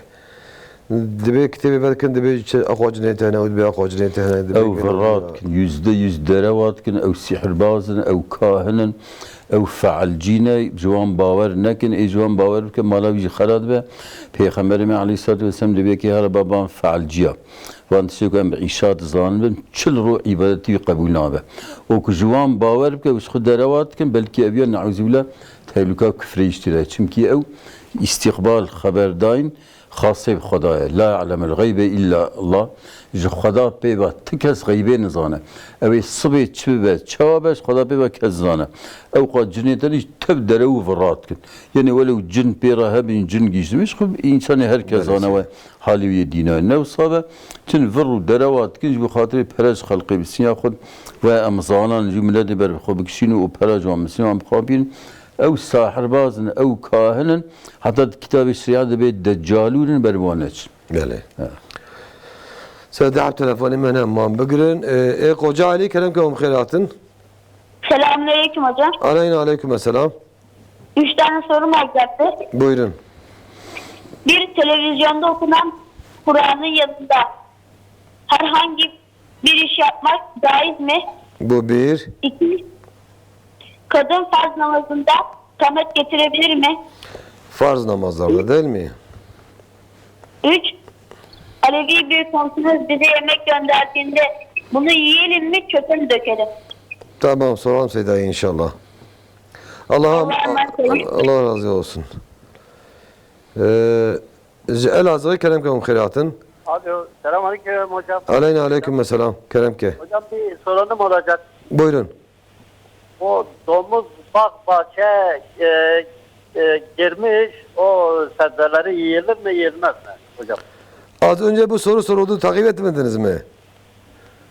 دبي كتبي بالكن دبي اخو جنيت هنا ودبي اخو جنيت هنا او فرات كن يزد دروات كن او سحر بازن او كاهن او فعل جينا جوان باور نكن اي جوان باور كن مالا بيجي خراد به پیغمبر عليه الصلاه والسلام دبي كي هر بابا فعل جيا وانت سيكون بعيشات ظالم كل روح عبادتي قبول نابه وكجوان باور بك وش خد دروات كن بلكي ابيان نعوذ بالله تهلكا كفر اشتراه چمكي او استقبال خبر داين خاصه بخدايا لا يعلم الغيب الا الله جو خدا بيبا تكس غيبه نزانه او الصبي تشبه تشابش خدا بيبا كزانه او قد جنيتني تبدلو فرات كن يعني ولو جن بيرا هبن جن جيش مش خب انسان هركز انا حالي دينا نو صابه تنفر دروات كنج بخاطر برج خلقي بس ياخذ وامزانا جمله بر خبكشينو وبرج ومسيان بخابين او ساحر بازن او كاهن حتى كتاب الشريعه بيت دجالون بربانج بله سيدي تلفوني من امام بقرن ايه قوجا علي كلامكم خيراتن Selamünaleyküm hocam. Aleyküm selam. 3 tane sorum olacaktı. Buyurun. Bir, televizyonda okunan Kur'an'ın yanında herhangi bir iş yapmak caiz mi? Bu bir. 2, kadın farz namazında kamet getirebilir mi? Farz namazlarda değil mi? 3, Alevi bir komşumuz bize yemek gönderdiğinde bunu yiyelim mi çöpe mi dökelim? Tamam soralım Seyda inşallah. Allah razı olsun. Elazığ kelamkum khairatın. Alo, selamünaleyküm hocam. Aleyküm selam. Kelamke. Hocam bir sorunum olacak. Buyurun. O domuz bahçe girmiş, o sebzeleri yiyilir mi, yiyilmez mi? hocam. Az önce bu soru soruldu, takip etmediniz mi?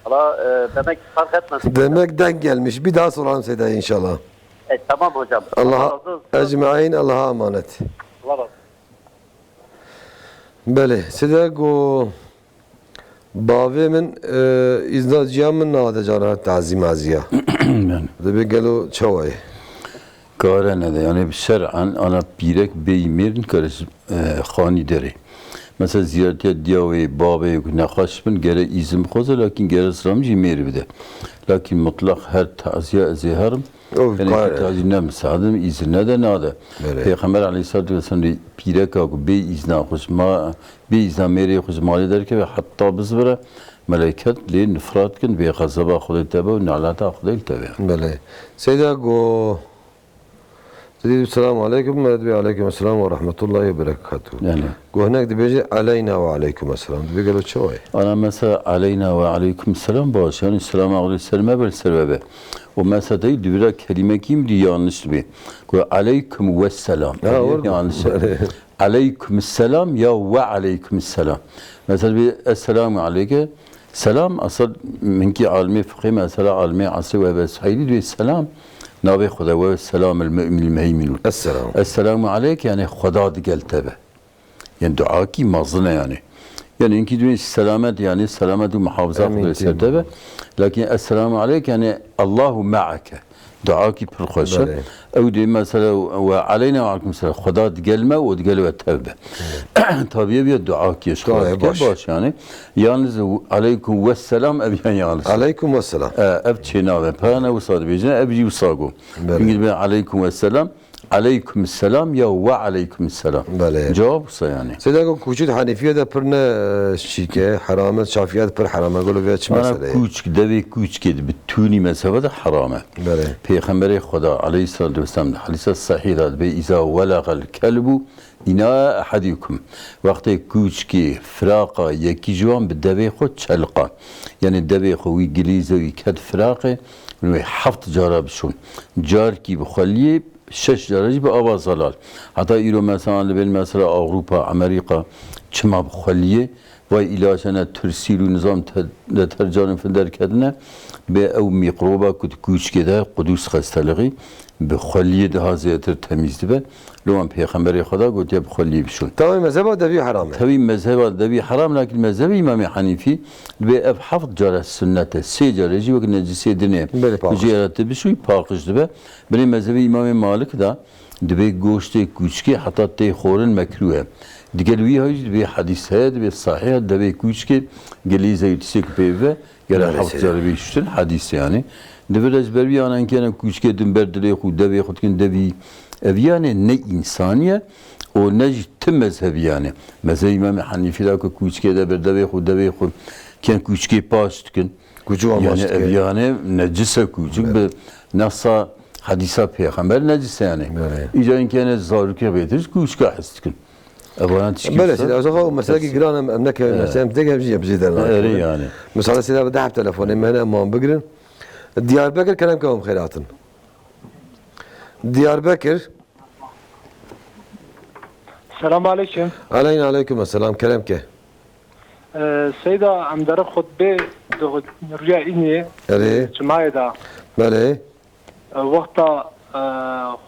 Valla demek ki fark etmez. Demek denk gelmiş. Bir daha soralım Seda'ya inşallah. Tamam hocam. Allah'a ecmaîn, Allah'a emanet. Allah razı olsun. Bele, Seda go باوی من ازدواجی من ناده جانا تعظیم ازیا. دبی گلو چوای. کاره نده یعنی شرعاً آن پیرک بیمیرن کارش خانی داره. مثلا زیارتی دیاوی بابی نخواش بن گره ایزم خوزه لکن گره سلامجی میر بده. لکن مطلق هر تعزیه ازهرم. یعنی تعزیه نمیساعدم ایزن نده ناده. پیغمبر علیه الصلاة والسلام پیرک آگو بی ایزنا خوش ما بی ایزنا میری خوش مالی داره که حتی بزبره ملائکت لی نفرات کن بی غضبا خودی تبه و نعلاتا خودی تبه. بله. سیدا گو السلام عليكم ورحمة عليكم السلام ورحمة الله وبركاته. يعني. هناك بيجي علينا وعليكم السلام. بيقولوا شوي. أنا مثلا علينا وعليكم السلام باش يعني السلام عليكم السلام بالسبب. ومثلا تيجي بيقول كلمة كيم دي يانش بي. قول عليكم والسلام. يانش. عليكم السلام يا وعليكم السلام. مثلا السلام عليكم. سلام أصل منك عالمي فقيه مثلا عالمي عصري وبسحيلي دي السلام. نبي خدا والسلام المؤمن المهيمن. السلام. السلام عليك يعني خدا دقل تبه. يعني دعاكي مظنة يعني. يعني إنك دون السلامة يعني السلامة ومحافظة خدا تبه. لكن السلام عليك يعني الله معك. دعاكي بالخشة. أو دي مثلا وعلينا وعليكم السلام خدا دقل ما ودقل وتبه. طبيعي بيا دعاكي يشكرك باش يعني. يالنز عليكم والسلام أبي يالنز. عليكم والسلام. أبتشي نابه بانا وصاد بيجنا أبجي وصاقو. إنجل عليكم والسلام. عليكم السلام يا وعليكم السلام. بله. جواب يعني. سيدنا كوچيت حنيفية ده برنا شيكه حرامه شافعية پر حرامه قولوا فيها چه مسألة؟ أنا كوچ دوي كوچ كده بتوني مسافة ده حرامه. بله. پیغمبر خدا عليه الصلاة والسلام حديث صحيح ده إذا ولغ الكلب إناء أحدكم وقت كوچ كي فراقه يكي جوان بدوي خود چلقه. يعني دوي خوي جليزه ويكد فراقه ونوي حفت جارب شون. جار كي بخليه 6 درجه به آواز زلال حتی ایرو مثلا لبین مثلا اروپا امریکا چما بخلیه و ایلاشانه ترسیل و نظام ترجان فندر کردنه به او میکروبا کد کوچ کده قدوس خستلقی به خلیه ده زیاتر تمیز ده لو هم پیغمبر خدا گفت یا بخلیه بشون تمام مذهب دوی حرامه تمام مذهب دوی حرام لكن مذهب امام حنیفی به حفظ جار سنت سه جارجی و نجسی دنه جیرات بشوی پاکش ده بلی مذهب امام مالک دا دبی گوشت کوچکی حتی تی خورن مکروه دیگر وی هایی دبی حدیث هست دبی صحیح دبی کوچکی گلیزه یتیسک پیوه گره حفظ جار بیشتر حدیث یعنی دبی رجبری آنان که کوچکی دنبر دلی خود دبی خود کن دبی yani ne insaniye o ne tüm mezhebi yani. Mesela İmam Hanifi de küçüke bir de ve xud ken küçüke pastkin. Yani yani necise küçük bir nasa hadisa peygamber necise yani. İca inkâne zarurke betir küçüke hastkin. بله سيدي أصدقائي مثلا جيران أملاك مثلا بتجي بجي بزيد يعني مثلا سيدي بدي أحب تلفوني ما أنا ما بقرن دياربكر كلام كلام خيراتن Diyarbakır. Selamun aleyküm. Aleyküm السلام كلام كه. سيدا عم دار خطبة رجع إني. جماعة دا. بله. وقتا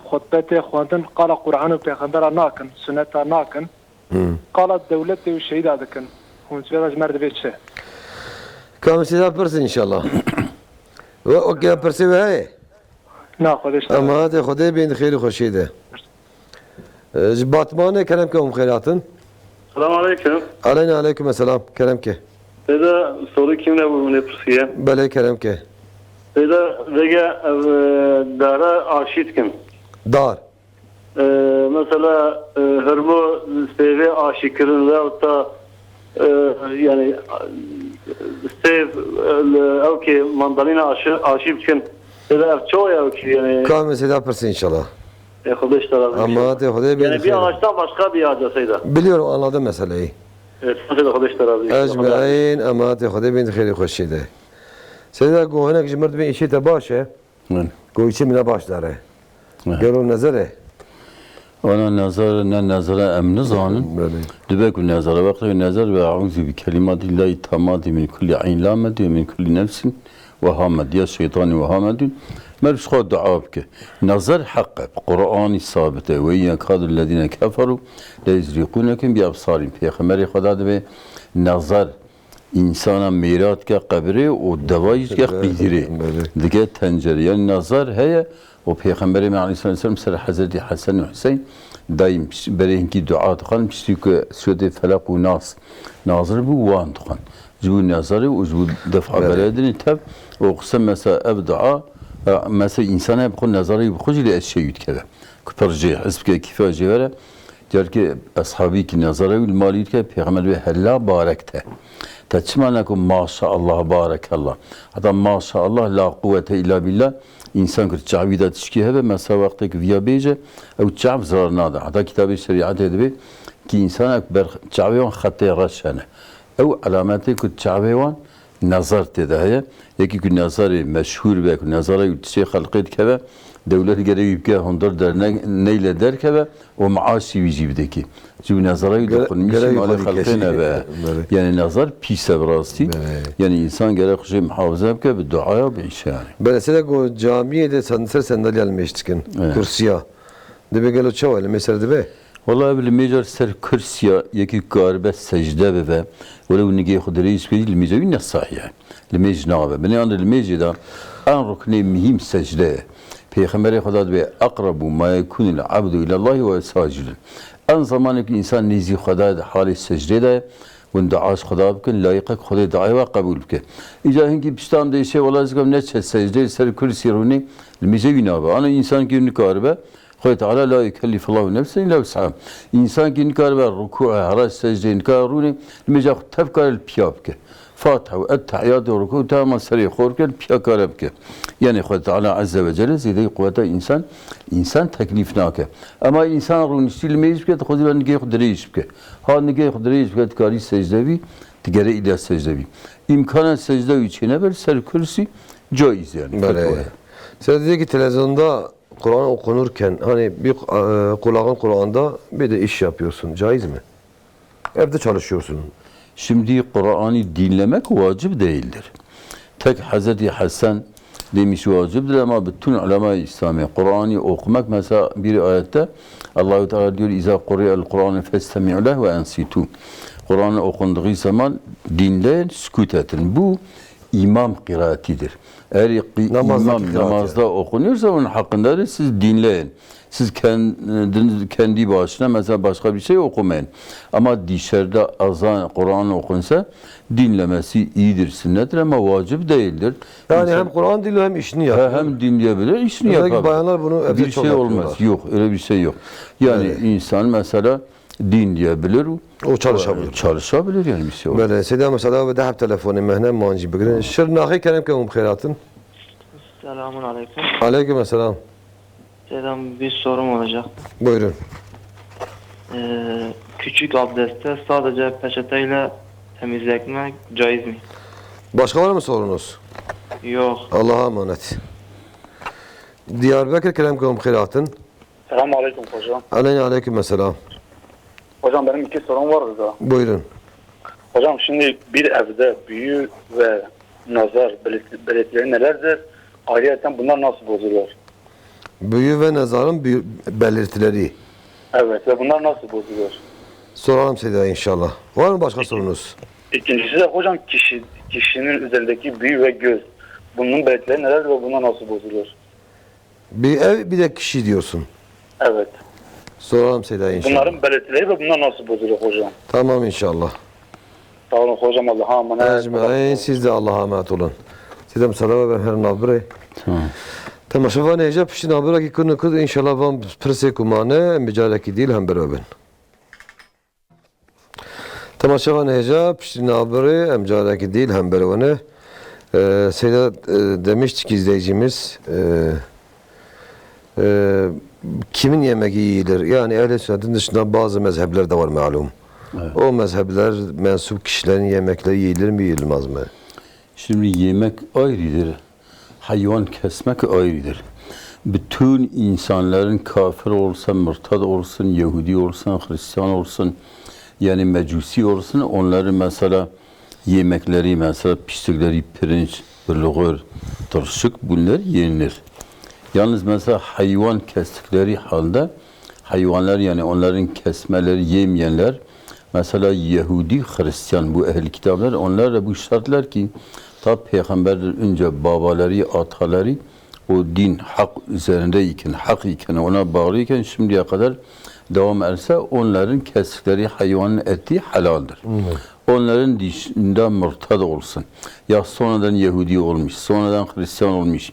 خطبة خوانتن قال القرآن بيغمبر ناكن سنة ناكن. قالت دولة وشهيدة دكن. هم سيدا جمرد بيتشه. كم سيدا برسن إن شاء الله. وكذا برسي وهاي. نه خودش اما هذا خدای بین خیر خوشیده باتمانه کرم که خیراتن سلام علیکم علیکم السلام کرم که پیدا soru kimle bunu pırsiye بله کرم که پیدا دیگه dara aşitkim dar mesela hırmı seve aşikırın veyahut da yani sev evki mandalina aşipkin Kamil Seda Pırsı inşallah. Kudaş tarafı. Ama de Kudaş yani bir ağaçtan başka bir ağaca Seyda. Biliyorum anladım meseleyi. Evet Seyda Kudaş tarafı. Ecmaîn ama de Kudaş bin khiri خوشیده. Seyda gohana ki مرد bin işi de başı. Go içi mine başları. Görün nazare. Ana nazar ne nazara emni zanın. Dibek ve nazara vakti nazar ve a'udhu bi kelimatillahi tamadi min kulli ayn lamed ve min kulli nefsin ve hamed ya şeytani ve hamedun. Merş khod dua bke. Nazar hakkı. Kur'an-ı sabite ve yakadüllezine keferu la yezriqunakum bi absarim. Peygamberi Huda ve nazar insana mirat ke kabri o davayı ke qidiri. Dige tencere yani nazar heye o Peygamberimiz Aleyhisselam sır Hazreti Hasan ve Hüseyin daim bereinki dua tıkan çünkü süre felak ve nas nazar bu wan tıkan. Cu nazarı o cu defa beledini tab o kısım mesela ev dua mesela insana yapın nazarı bu kujili eşya yütkeve. Kuperci hasbke kifaje vere der ki ashabi ki nazarı bil maliyet ke Peygamber ve hella barekte. Taçmana ku maşallah barakallah. Hatta maşallah la kuvvete illa billah. İnsan kır çavida tişki heve mesela vaktaki via beje ev çav zarar nada. Hatta kitabı şeriat edebe ki insan akber çaviyon hatta raşane. Ev alameti ku çaviyon nazar tedaya. Yeki ku nazarı meşhur ve ku nazarı tişki halqet keve devlet gereği ki hundur dernek neyle der keve o maaşı vecibdeki. Çünkü nazara yudukun ala halqine ve yani nazar pis evrasti. Yani insan gerek şey muhafaza yapke bir duaya bir iş yani. Mesela o camiye de sandalye almıştıkın. Kursiya. Debe gelo çaval mesela debe. Vallahi bil mejar ser kursiya yeki garbe secde ve ولو نجي خد رئيس في الميزة صحيح الميز نابه بني عند الميز ده أن ركن مهم سجدة في خمرة خدا به أقرب ما يكون العبد إلى الله وساجد أن زمانك إنسان نزي خدا حال السجدة ده وإن دعاء خدا بكن لايقك خدا دعاء وقبول بك إذا هنكي بستان ده شيء والله زكام نتش السجدة سر كل سيروني الميزة نابه أنا إنسان كي نكاربه خدا تعالى لا يكلف الله نفسا إلا وسعها إنسان كي نكاربه الركوع هراس السجدة نكاروني الميزة تفكر البيابك فاتحة والتحيات والركوع تمام سريع خورك البياكاربك يعني خدا تعالى عز وجل زي قوة إنسان تكليف ناكه أما إنسان رونشتي الميز بك تخذ بان نجي خدريش بك ها نجي خدريش بك تكاري سجدوي تجري إلى سجدوي إمكان سجدوي çene ver ser kürsi caiz yani. Böyle. Sen dedi ki televizyonda Kur'an okunurken hani bir kulağın Kur'an'da bir de iş yapıyorsun. Caiz mi? Evde çalışıyorsun. Şimdi Kur'an'ı dinlemek vacip değildir. Tek Hazreti Hasan demiş vaciptir ama bütün ulema-i İslami Kur'an'ı okumak mesela bir ayette Allah-u Teala diyor İza Kur'a'l Kur'an'ı festemi'u leh ve ensitu. Kur'an'ı okunduğu zaman dinleyin, sükut edin. Bu imam kıraatidir. Eğer imam namazda okunuyorsa onun hakkında da siz dinleyin. Siz kendi başına mesela başka bir şey okumayın. Ama dışarıda azan, Kur'an okunsa dinlemesi iyidir, sünnettir ama vacip değildir. Yani hem Kur'an dinliyor hem işini yapıyor. Hem dinleyebilir, işini yapabilir. Bayanlar bunu evde bir şey olmaz. Yok, öyle bir şey yok. Yani insan mesela dinleyebilir. O çalışabilir. Çalışabilir yani bir şey olmaz. Böyle seda mesela ve dehab telefonu mehne manci bigrin. Şırnahi kenem kem khairatın. Selamun aleyküm. Aleyküm selam. Selam, bir sorum olacak. Buyurun. Küçük abdestte sadece peçeteyle temizlemek caiz mi? Başka var mı sorunuz? Yok. Allah'a emanet. Diyarbakır kenem kem khairatın. Selamun aleyküm hocam. Aleyküm selam. Hocam benim iki sorum vardı da. Buyurun. Hocam şimdi bir evde büyü ve nazar belirtileri nelerdir? Ayrıca bunlar nasıl bozulur? Büyü ve nazarın belirtileri. Evet ve bunlar nasıl bozulur? Soralım size inşallah. Var mı başka sorunuz? İkincisi de hocam kişinin üzerindeki büyü ve göz. Bunun belirtileri nelerdir ve bunlar nasıl bozulur? Bir ev bir de kişi diyorsun. Evet. Soralım Seda inşallah. Bunların belirtileri ve bunlar nasıl bozulur hocam? Tamam inşallah. Sağ olun hocam, Allah'a emanet. Ecmaîn siz de Allah'a emanet olun. Size müsaade ve her nabire. Tamam. Temaşa nece pişti nabire ki konu kod inşallah vam prese kumane mücareki değil hem beraber. Temaşa nece pişti nabire mücareki değil hem beraber. Seda demiştik izleyicimiz kimin yemeği iyidir? Yani ehl-i sünnetin dışında bazı mezhepler de var malum. Evet. O mezhepler mensup kişilerin yemekleri yiyilir mi yiyilmez mi? Şimdi yemek ayrıdır. Hayvan kesmek ayrıdır. bütün insanların kafir olsun, mürtad olsun, Yahudi olsun, Hristiyan olsun, yani Mecusi olsun, onların mesela yemekleri, mesela piştikleri pirinç, bulgur, turşuk bunlar yenilir. Yalnız mesela hayvan kestikleri halde, hayvanlar yani onların kesmeleri yemeyenler, mesela Yahudi, Hristiyan bu ehli kitaplar, onlar da bu şartlar ki ta peygamberden önce babaları, ataları o din hak üzerindeyken, hak iken, ona bağlıyken şimdiye kadar devam ederse onların kestikleri hayvanın eti halaldir. Onların dışında mürtad olsun. Ya sonradan Yahudi olmuş, sonradan Hristiyan olmuş.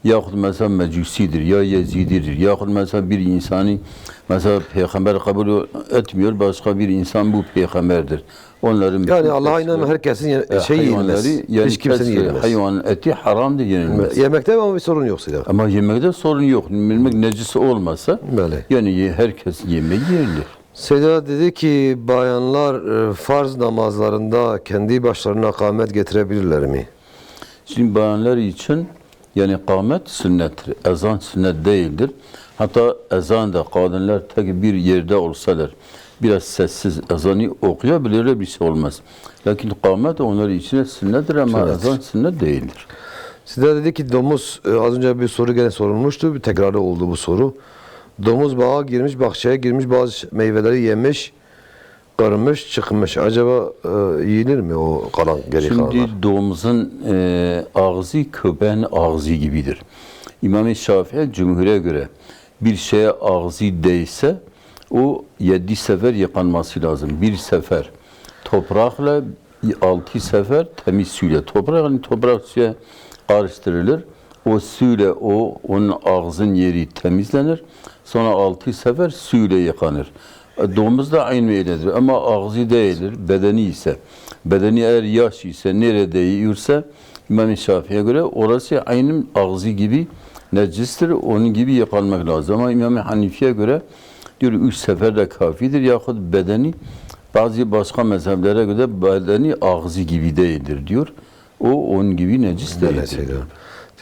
Yahut mesela Mecusidir, ya Yezididir. Yahut mesela bir insanı mesela peygamber kabul etmiyor, başka bir insan bu peygamberdir. Onların yani Allah'a inanan herkesin şey yenilmez. Yani hiç kimsenin yenilmez. Hayvanın eti haramdır, yenilmez. Yemekte ama bir sorun yok Seyda. Ama yemekte sorun yok. Yemek necis olmasa yani herkes yemeği yenilir. Seyda dedi ki bayanlar farz namazlarında kendi başlarına kâmet getirebilirler mi? Şimdi bayanlar için yani kâmet sünnettir. Ezan sünnet değildir. Hatta ezan da kadınlar tek bir yerde olsalar biraz sessiz ezanı okuyabilirler, bir şey olmaz. Lakin kâmet onlar için sünnettir ama ezan sünnet değildir. Seyda dedi ki domuz, az önce bir soru gene sorulmuştu, bir tekrarı oldu bu soru. Domuz bağa girmiş, bahçeye girmiş, bazı meyveleri yemiş, kırmış, çıkmış. Acaba yenir mi o kalan geri kalanlar? Şimdi domuzun ağzı köpeğin ağzı gibidir. İmam-ı Şafii cumhure göre bir şeye ağzı değse o 7 sefer yıkanması lazım. Bir sefer toprakla 6 sefer temiz suyla. Toprak yani toprak suya karıştırılır. O suyla onun ağzın yeri temizlenir. Sonra 6 sefer suyla yıkanır. Domuz da aynı öyledir ama ağzı değildir, bedeni ise. Bedeni eğer yaş ise, nerede yiyorsa İmam-ı Şafii'ye göre orası aynı ağzı gibi necistir, onun gibi yıkanmak lazım. Ama İmam-ı Hanifi'ye göre diyor 3 sefer de kafidir yahut bedeni bazı başka mezheplere göre bedeni ağzı gibi değildir diyor. O onun gibi necis değildir.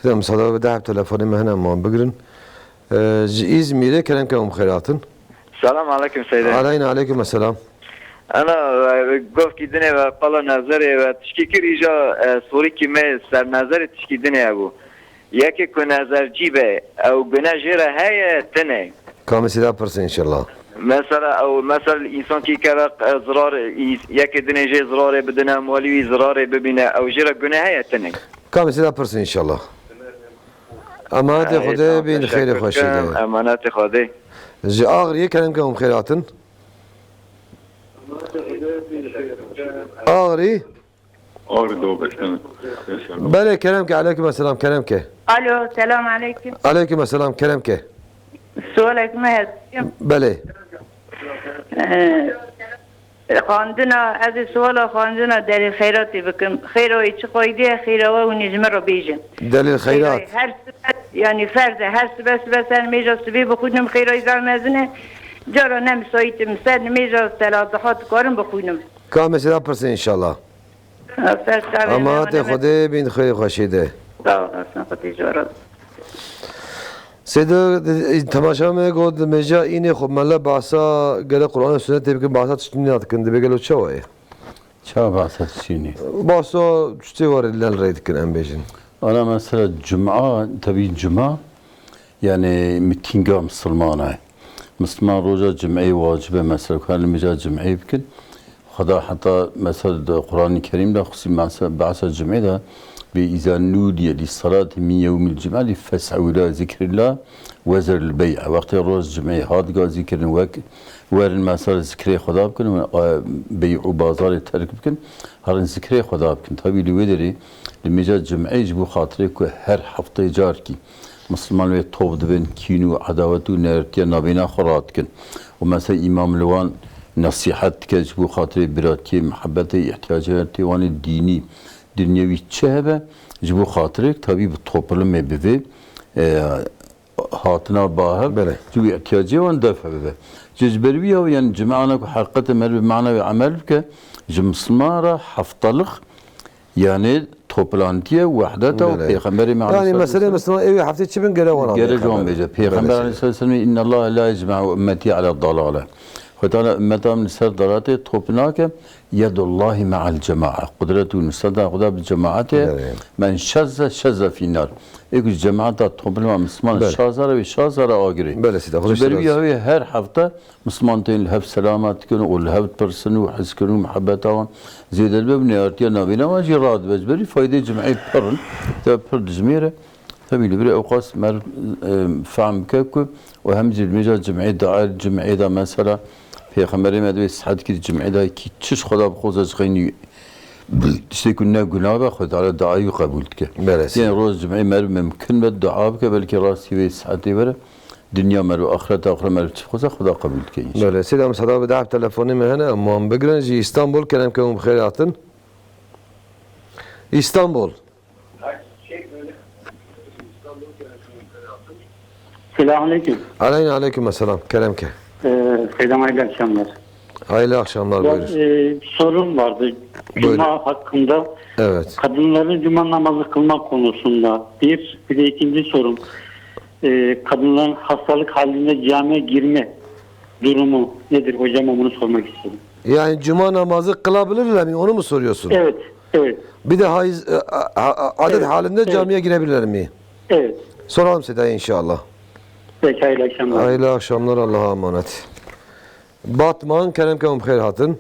Seyda müsaade ve dahab telefonimi hemen muan bigrin. İzmir'e kelem kelem khairatın. Selam aleyküm Seyda. Aleyküm selam. Ana گفت که دنیا و قلا نظر و تشکیل ایجا سوری که من سر نظر تشکیل دنیا بو یکی که نظر جیبه او گناه جره های تنه کامی سیدا پرسه انشالله مثلا انسان که کرق زرار یکی دنیا جه زرار بدنه مالی زرار ببینه او جره گناه های تنه کامی سیدا پرسه انشالله امانت خدا بین خیر خوشیده امانت خدا جی آغریه کلم که خیراتن آغری دو بشن بله کلم که علیکم السلام کلم که الو سلام علیکم علیکم السلام کلم که سوالك ما هستم بله خواندنا از سوال خواندنا دلیل خیراتی بکن خیراتی چه قایده خیراوه و نجمه رو بیجن دلیل خیرات هر سبت yani فرض هر سبت sen میجا سبی بخونم خیرای زمزنه جارا نمیسایتم سر نمیجا سلادحات کارم بخونم کام سیدا پرسه انشالله امانت خدا بین خیر خوشیده سیدا تماشا میں گود مجا اینه خب ملا باسا گله قرآن و سنت تبکن باسا تشتینی ناتکن بگلو چه وای چه باسا تشتینی باسا تشتی وار اللال رید کن ام بیجن أنا مثلا الجمعة تبي الجمعة يعني متينجا مسلمانة مسلمان روجا جمعي واجبة مثلا كان المجال جمعي يمكن خدا حتى مثلا القرآن الكريم ده خصي مثلا بعث الجمعي ده بإذا نودي للصلاة من يوم الجمعة فاسعوا إلى ذكر الله وزر البيع وقت الروز الجمعي هاد قال ذكر وارن مثلا ذكري خدا بكن بيع وبازار ترك بكن هرن ذكري خدا بكن طبيعي لودري المجال جمعي جبو خاطري كو هر هفته جار كي مسلمان وي توب دبن كينو عداوتو نرتيا نابينا خرات كن ومثلا إمام لوان نصيحت كجبو خاطري براتي محبتي احتياجاتي وان الديني دنيوي تشهبه جبو خاطرك tabi bu toplum ebevi hatına bahar جبو احتياجي وان دفع به جزبربيه يعني جماعنا حقيقه مر بمعنى عمل ك جمسماره حفطلق yani toplantıya vahdete o Peygamberi yani mesela Müslüman evi hafta içi bin gele var. Gele can bece. Peygamber Aleyhisselam inna Allah la yecma'u ümmeti ala dalale. Hutala ümmetam nisar dalate toplanake yedullahi ma'al cema'a. Kudretu nisada kuda bil cemaate men şazza finnar. Eküz cemaata toplama Müslüman şazara ve şazara agiri. Böyle bir her hafta Müslüman değil hep selamet günü ol hep personu his günü muhabbet avan ziyadel bebni artiya nabile ama cirad bezberi fayda cema'i parın tepir dizmire tabii bir evqas mer fahm kakku ve hem zilmeca cema'i dair cema'i da mesela Peygamberim edve sıhhat ki cema'i da ki çiş khoda bxoza xeyni işte günne günah ve Xuda duayı kabul ki. Yani roz cema'i mer mümkün ve dua ki belki rasi ve sıhhati vere dünya mer ve ahiret mer çıksa Xuda kabul ki. Böyle selam sada bir daha telefonu mehane ama bigrenci İstanbul kelam ke mkhairatın. İstanbul. Selamünaleyküm. Aleyküm selam. Kelam ke. Selam hayırlı akşamlar. Hayırlı akşamlar buyurun. Sorum vardı. Cuma hakkında. Evet. Kadınların cuma namazı kılmak konusunda. Bir de ikinci sorum. Kadınların hastalık halinde camiye girme durumu nedir hocam, onu sormak istedim. Yani cuma namazı kılabilirler mi? Onu mu soruyorsun? Evet. Evet. Bir de adet halinde camiye girebilirler mi? Evet. Soralım size inşallah. Peki hayırlı akşamlar. Hayırlı akşamlar, Allah'a emanet. Batman, Kerem Kavim Khair Hatın.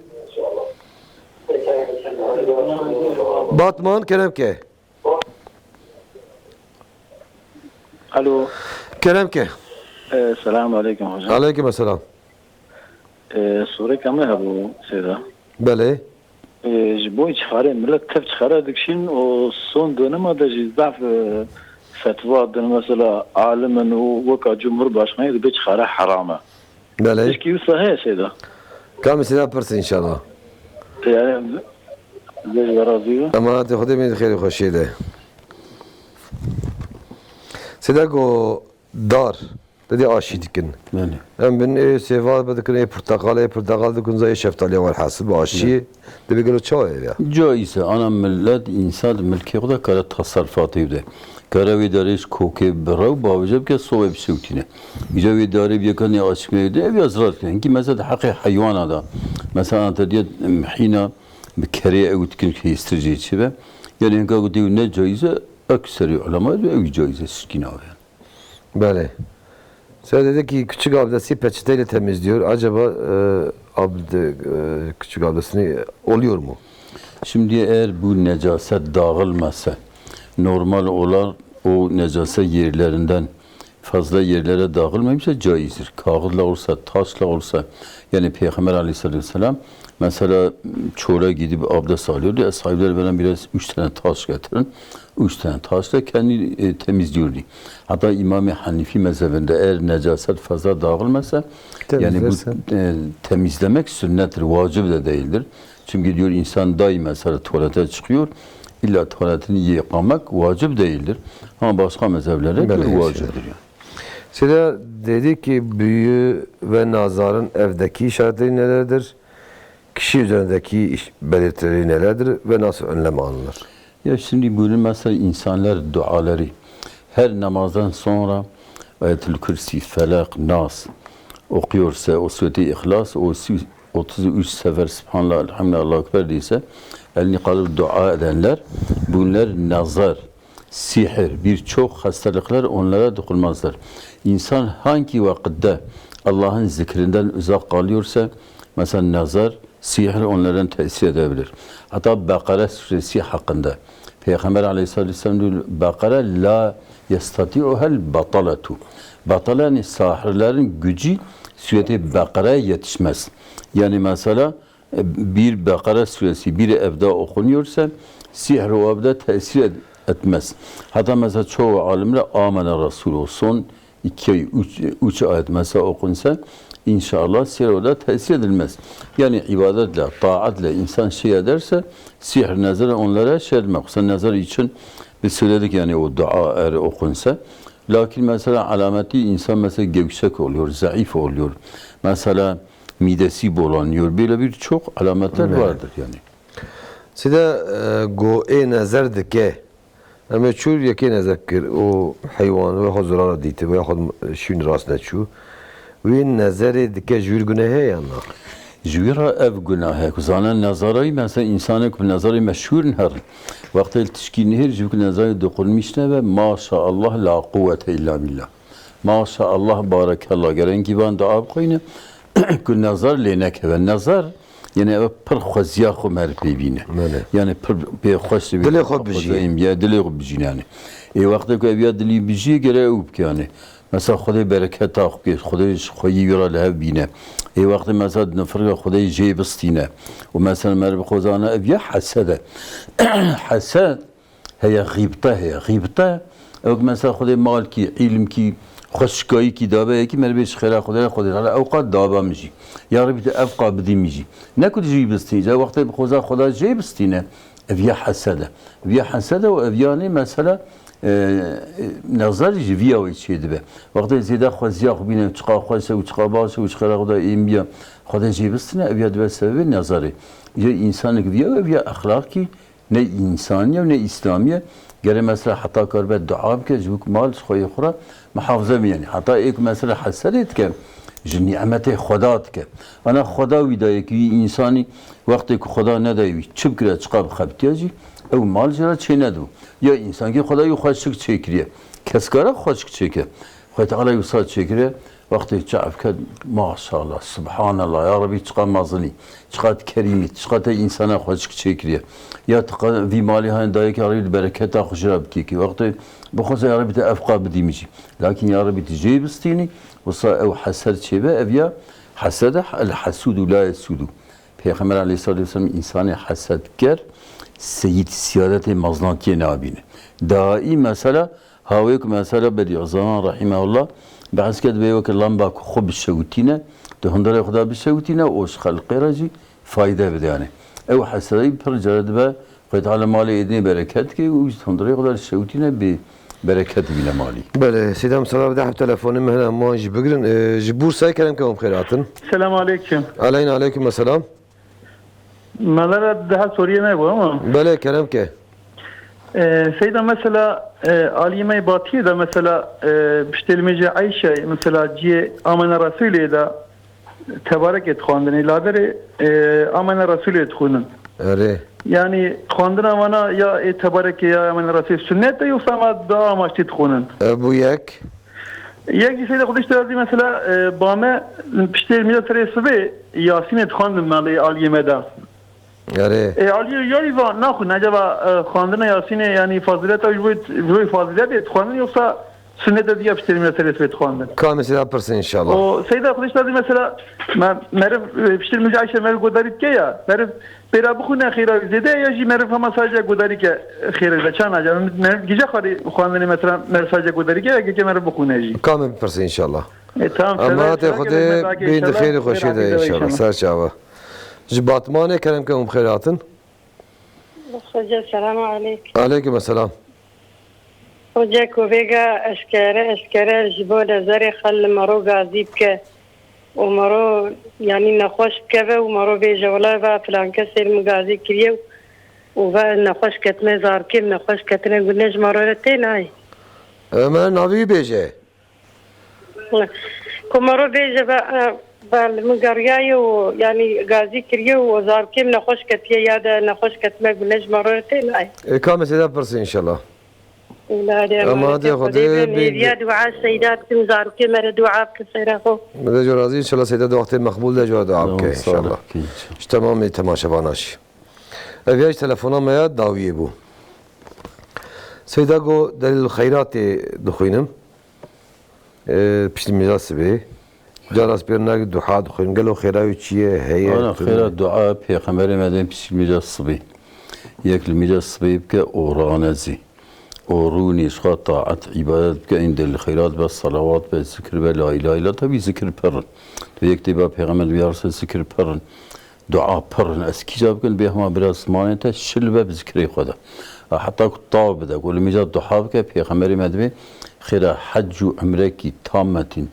Batman, Kerem Ke. Alo. Kerem Ke. Selamun aleyküm hocam. Aleyküm selam. Soru kamı bu Seda. Bele. Bu çıkarı millet tef çıkardık şimdi o son dönemde cizaf fetva mesela alimin o vaka cumhurbaşkanı bir çıkarı harama. Bele. Hiç ki sahih Seda. Kam Seda pers inşallah. Yani زي راضيه اما تاخذ من خير خوشي ده سيداكو دار dedi aşı dikin. Hem ben seval bedikine portakal dikun zay şeftali var hasıl bu aşı de bir gelo çay ya. Caize ana millet insan mülki kadar kara tasarrufatı de. Kara vidariş koke berav bavcab ke soğuk sütüne. İca vidari bir kan ya açmaya de ev yazrat ki mesela hakkı hayvan da. Mesela tediye hina bikeriye evutkin ki istirici ve yani enka diyor ne caize akseri ulema ve ev caize sikin abi. Böyle. Sen dedi ki küçük abdesti peçeteyle temizliyor. Acaba küçük abdestini oluyor mu? Şimdi eğer bu necaset dağılmasa normal olan o necaset yerlerinden fazla yerlere dağılmaymışsa caizdir. Kağıtla olsa, taşla olsa yani Peygamber Aleyhisselam mesela çora gidip abdest alıyordu. Ashab-lar bana biraz 3 tane taş getirin. 3 tane taşla kendi temizliyordu. Hatta İmam-ı Hanifi mezhebinde eğer necaset fazla dağılmasa yani bu temizlemek sünnettir, vacip de değildir. Çünkü diyor insan daima mesela tuvalete çıkıyor. İlla tuvaletini yıkamak vacip değildir. Ama başka mezheplere diyor vaciptir. Yani. Size dedi ki büyü ve nazarın evdeki işaretleri nelerdir? Kişi üzerindeki belirtileri nelerdir ve nasıl önlem alınır? Ya şimdi bunun mesela insanlar duaları her namazdan sonra Ayet-ül Kürsi, Felak, Nas okuyorsa o Sure-i İhlas o 33 sefer Subhanallah, Elhamdülillah, Allahu Ekber değilse elini kaldırıp dua edenler bunlar nazar, sihir, birçok hastalıklar onlara dokunmazlar. İnsan hangi vakitte Allah'ın zikrinden uzak kalıyorsa mesela nazar, sihir onlardan tesir edebilir. Hatta Bakara suresi hakkında Peygamber Aleyhisselam diyor Bakara la yestati'uhel batalatu. Batala yani sahirlerin gücü sureti Bakara'ya yetişmez. Yani mesela bir Bakara suresi bir evde okunuyorsa sihr o evde tesir etmez. Hatta mesela çoğu alimler amene Resulü son 2-3 ayet mesela okunsa İnşallah sihr orada tesir edilmez. Yani ibadetle, taatle insan şey ederse sihr nazarı onlara şey etmek. Sen nazar için biz söyledik yani o dua eğer okunsa. Lakin mesela alameti insan mesela gevşek oluyor, zayıf oluyor. Mesela midesi bulanıyor. Böyle birçok alametler vardır yani. سيدا جو اي نظر دكه اما چور يكي نذكر او حيوان وياخذ زرارة ديته وياخذ شون راس نتشو وين نظر دكه جور گناه يعني جویرا اف گناه کزانه نظری مثلا انسانی که نظری مشهور نهر وقتی تشکیل نهر جو که نظری دخول میشنه و ما شاء الله لا قوة الا بالله ما شاء الله بارک الله گرن گیوان دعا بخوینه که نظر لینک و نظر یعنی او پر خوزیا خو مر پیبینه یعنی پر به خوش دل خود بجی یا دل خود بجی یعنی ای وقتی که بیا دلی بجی گره او بکنه مثلا خدای برکت آخ که خدایش خویی را له بینه ای وقتی مثلا نفر خدای جی بستینه و مثلا مر بخوزانه ابیا حسده حسد هي غیبته او مثلا خدای مال کی علم کی خوشگاهی کی دابه یکی مر بیش خیره خدای حالا اوقات دابه میشی یا ربی افقا بدی میشی نکود جی بستینه وقتی بخوزا خدای جی بستینه ابیا حسده و ابیانی مثلا نظر جویا و چیه دبه وقتی زیاد خوزیا خوبینه چقا خواسته و چقا باشه و چقا خدا این بیا خدا جیبستنه ابیا دبه سبب نظره یا انسان که بیا و بیا اخلاقی نه انسانیه و نه اسلامیه گره مثلا حتی کار به دعا که جوک مال خوی خورا محافظه میانی حتی یک مثلا حسرت که نعمت خدا که انا خدا ویدای که انسانی وقتی که خدا ندایی چه بکره چقا بخبتیاجی او مال جرا چه ندو یا انسان که خدای خوشک چکریه کسکاره خوشک چکه خدای تعالی وسات چکریه وقتی چعف کرد ماشاءالله سبحان الله یا ربی چقدر مازنی چقدر کریمی چقدر انسان خوشک چکریه یا وی مالی ها دایی که ربی برکت خوش را بکی که وقتی بخواد یا ربی افقا بدی میشی لکن یا ربی تجیب استینی وصا او حسد چه به اویا حسد الحسود لا يسود پیغمبر علیه الصلاه و السلام انسان حسد کرد سید سیادت مزناکی نابینه دایی مثلا هاویک مثلا بدیعزان رحمه الله بحث کرد بیو که لامبا خوب شوتینه ده هندره خدا بشوتینه اوش خلقی راجی فایده بدیانه او حسدی پر جرد به خواهد حال مال ایدنی برکت که اوش هندره خدا شوتینه به برکت بیله مالی بله سیدم سلام ده تلفونی مهنم ما جی بگرن جبور سای کردم که هم خیراتن سلام علیکم علیکم السلام مالا ده سوریه نه بودم بله کردم که سيدا مثلا عالمي باطي ده مثلا بشتل ميجي عيشة مثلا جي آمن رسولي ده تبارك تخواندني لادر آمن رسولي تخونن يعني خواندنا وانا يا تبارك يا آمن رسول سنة يوصام دا ماشتي تخونن ابو يك يك سيدا خودش ترازي مثلا بامه بشتل ميجي ترسبه ياسين تخواندن مالي عالمي ده عالیه یاری و نخون نجوا خواندن یاسین یعنی فضیلت روی فضیلت خواندن یوسا سنت دیگه بشتریم مثلا اسمت خواندن کامل سیدا پرسن انشالله و سیدا خودش دادی مثلا معرف بشتریم جایشه معرف گذارید که یا معرف برا بخونه خیره زده یا جی معرف هم ساجا گذاری که خیره زده چند اجا معرف گیجه خاری خواندن مثلا معرف ساجا گذاری که یا که معرف بخونه جی کامل پرسن انشالله تمام اما ته خدا بین خیر خوشی ده انشالله سر چاوا جباتمانه كلام كم خيراتن السلام عليكم عليكم السلام وجاك وفيجا اشكره جبال زري خل مرو غازيب ك ومرو يعني نخوش كذا ومرو بيجا ولا فلان كسر مغازي كريو وفا نخوش كتمه زار كم نخوش كتنا قلناش مرورتين هاي ما نبي بيجا كمرو بيجا بالمقرياي ويعني غازي كريو وزار كم نخوش كتيا يادا نخوش كتما قلناش مرورتين هاي كم سيدا برسي ان شاء الله لا اما دي خدي يا دعاء السيدات كم زار كم دعاء كسيرخو ده جو راضي ان شاء الله سيدا وقت مقبول ده جو دعاء ان شاء الله تمام تماشاواناش اویاش تلفونا ما داویه بو سيدا گو دلیل خیرات دخوینم پشت میراث به جالس بیرنگ دعا دخوین گلو خیراوی چیه هیه انا خیرات دعا پیغمبر مدین پیش میراث صبی یک میراث صبی که اورانزی اورونی شخص طاعت عبادت که این دل خیرات به صلوات به ذکر به لا اله الا تبی ذکر پرن تو یک دیبا پیغمبر بیارس ذکر پرن دعا پرن از کی جاب کن به هم براس مانته شلبه به ذکر خدا حتی طاب ده قول میجاد دعا که پیغمبر مدین خیره حج و عمره کی تامتین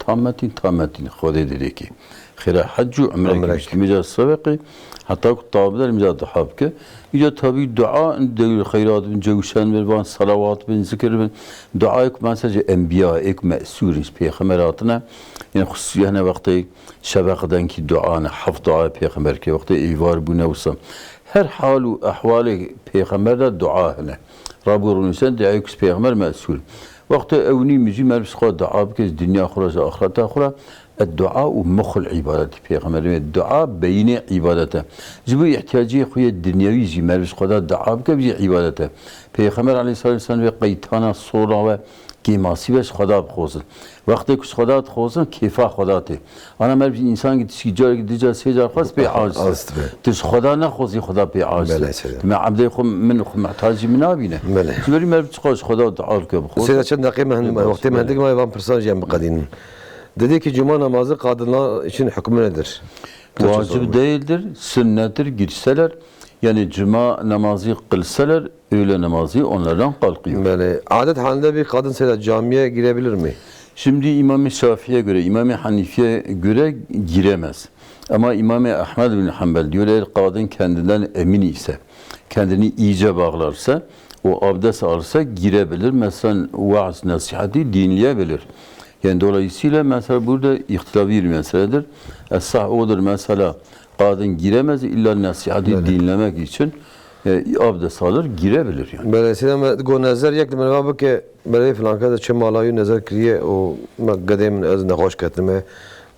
خدا دیده کی خير حج وعمرك مش مجال السابق حتى طاب ده مجال ضحابك إذا تبي دعاء عند الخيرات من جوشان من صلوات من ذكر من دعائك مثلا أنبيائك مأسور في خمراتنا يعني خصوصا هنا وقت شبق دنك دعانا حفظ دعاء في خمرك وقت إيوار بنوسم هر حال وأحوال في خمر دعاء هنا رابور الإنسان دعائك في خمر مأسور وقت أوني مجي مالبس خود دعاء بكز الدنيا خرج آخرة أخرى الدعاء ومخ العبادة في خمر الدعاء بين عبادته جبوا احتياجي خويا الدنيوي جي مالبس خود الدعاء بكز عبادته في خمر عليه الصلاة والسلام قيتانا الصورة و كيماسي بس خدا بخوزن وقتی که خدا بخوزن کیفا خداته آنا مرد انسان که تشکی جاری دیجا سیجار خواست به عاجز تش خدا نخوزی خدا به عاجز ما عبده خم من خم محتاجی منابینه جبری مرد تشخوش خدا دعا که بخوز سیدا چند دقیقه وقتی من دیگه ما یوان پرسان جیم بقدین dedi ki cuma namazı kadınlar için hükmü nedir? Vacip değildir, sünnettir, girseler yani cuma namazı kılsalar öğle namazı onlardan kalkıyor. Böyle adet halinde bir kadın seyreder camiye girebilir mi? Şimdi İmam-ı Şafii'ye göre, İmam-ı Hanifi'ye göre giremez. Ama İmam-ı Ahmed bin Hanbel diyor eğer kadın kendinden emin ise, kendini iyice bağlarsa, o abdest alırsa girebilir. Mesela vaaz nasihati dinleyebilir. Yani dolayısıyla mesela burada ihtilafı bir meseledir. Es-sah odur mesela kadın giremez illa nasihati dinlemek için abdest alır girebilir yani. Böyle selam go nazar yakdı bana bak ki böyle falan kadar çemalayı nazar kriye o makdem az nahoş katme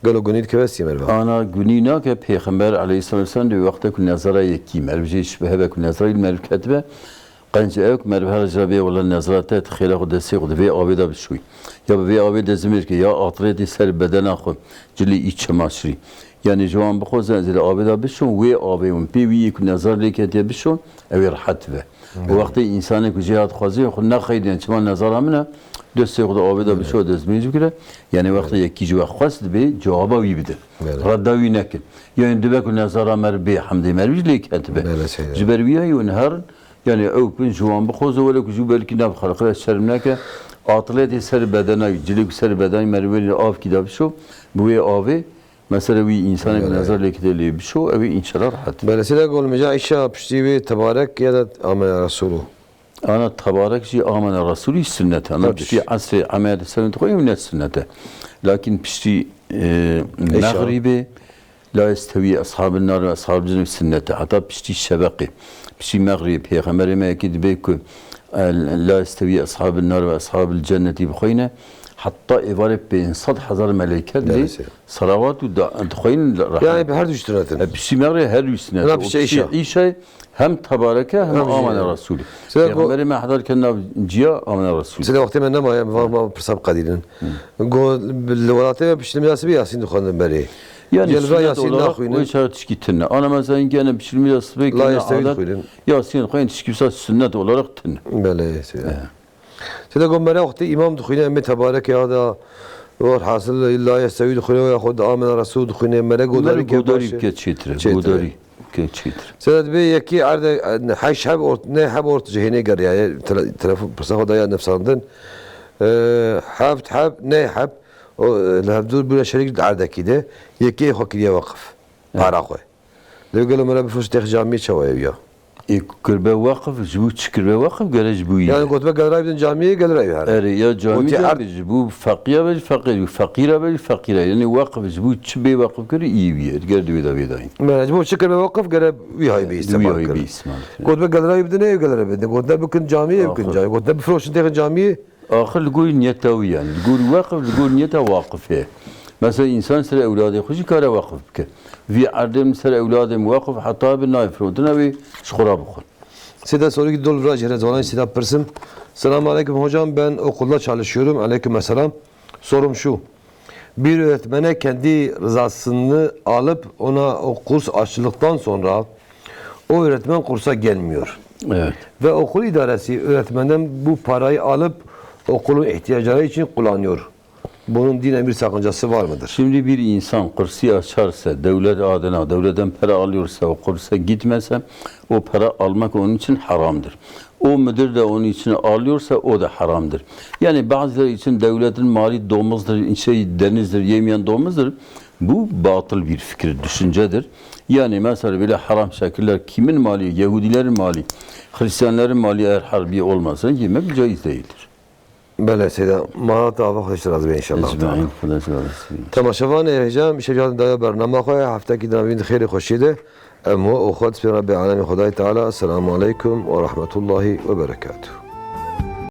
قالوا قنيت كواسي مربع أنا قنينا كبيغمبر عليه الصلاة والسلام دي وقتك النظرة يكي مربجي شبه بك النظرة المرب كاتبة قنجاك مربها رجابية ولا النظرات تخيل أخذ السيق دبي أبيضا بشوي يا ببي أبيضا زميرك يا أطريتي سر بدن أخو جلي إيش ماشري يعني جوان بخوز زي أبيضا بشون وي أبيون بي وي يكون نظر لك يا بشون أبي راحت به ووقت إنسانك جهاد خوازي يخو نخيد يعني شما نظرة منه دست خود آبیدا بشه دست می‌جوی کرد یعنی وقتی یکی جواب خواست به جوابا وی بده رداوی نکن یعنی دو بکن نظر امر به حمد مروج لیکت به جبرویه یون هر یعنی او کن جوان بخوز ولی که جو بلکی نب خلقه شرم نکه عاطلت سر بدنای جلیک سر بدن مروی آب کی داب شو بوی آبی مثلا وی انسان به نظر لیکت لی بشو اوی انشالله راحت. بله سیدا قول مجا ایشا پشتیوی تبارک یا آمن رسولو. أنا تبارك شيء آمن الرسول السنة أنا بشتي عصر عماد السنة تقول من السنة لكن بشتي مغربي لا يستوي أصحاب النار وأصحاب الجنة السنة حتى بشتي الشبقي بشتي مغرب هي خمر ما أكيد بيكو لا يستوي أصحاب النار وأصحاب الجنة بخينا حتى إبارة بين 100,000 ملائكة صلوات ودخين يعني بهر دوشتراتن بشتي مغرب هر دوشتراتن لا بشتي إيشا هم تباركه هم آمن الرسول. يعني ما حضر كنا جيا آمن الرسول. سيدا وقت من نما ما برساب قديرن. قول بالولايات بشتم ياسبي ياسين دخان بري. يعني جلبا ياسين ناخوين. وش هذا تشكيتنا؟ أنا مثلا كنا بشتم ياسبي لا يستوي ياسين خوين تشكي بس السنة ولا رقتنا. بله سيدا. سيدا قول مرة وقت إمام دخينا أمي تبارك هذا والحاصل لا يستوي دخينا ويأخذ آمن الرسول دخينا مرة قدري كتشيتر قدري. سيد بي يكي عرض حيش حب نه حب أورت جهني قر يعني تلفون بس هذا يعني نفس عندن حب نه حب الهبدول بلا شريك عرض كده يكي خكية وقف عراقه لو قالوا ما بفوش تخ جامي شوية وياه كربة وقف جبو تشكربة وقف قال جبوي يعني قلت بقى قال رايب جامي قال رايب هذا يا جامي جبو فقير بج فقير فقيرة بج فقيرة يعني وقف جبو تشبي وقف كري يبيه قال دويدا ويداين ما جبو تشكربة وقف قال وياي بيس وياي بيس قلت بقى قال رايب دنيا قال رايب قلت بكن جامي يمكن جامي قلت بفروش تخ جامي آخر تقول نيته ويان تقول وقف تقول نيته واقف هي مثلا إنسان سر أولاده خوشي كاره وقف بك في عردم سر أولاده موقف حتى بالنايف رودنا وي شخرا بخور. Sida soru ki dolu racere zaman Sida Pırsım. Selamun aleyküm hocam, ben okulda çalışıyorum. Aleykümselam. Sorum şu. Bir öğretmene kendi rızasını alıp ona o kurs açıldıktan sonra o öğretmen kursa gelmiyor. Evet. Ve okul idaresi öğretmenden bu parayı alıp okulun ihtiyaçları için kullanıyor. Bunun dinen bir sakıncası var mıdır? Şimdi bir insan kursu açarsa, devlet adına, devletten para alıyorsa, o kursa gitmese, o para almak onun için haramdır. O müdür de onun için alıyorsa o da haramdır. Yani bazıları için devletin mali domuzdur, denizdir, yemeyen domuzdur. Bu batıl bir fikir, düşüncedir. Yani mesela böyle haram şekiller kimin mali? Yahudilerin mali, Hristiyanların mali eğer harbi olmasa yemek caiz değildir. بله سيدا ما توافق داشته راز به انشالله اجمعین خدا سپاس. تماشاوان هجام شجاعت دایا برنامه خواه هفته کی دنبین خیر خوشیده مو اخوات به رب العالمین خدای تعالی السلام علیکم و رحمت الله و برکاته.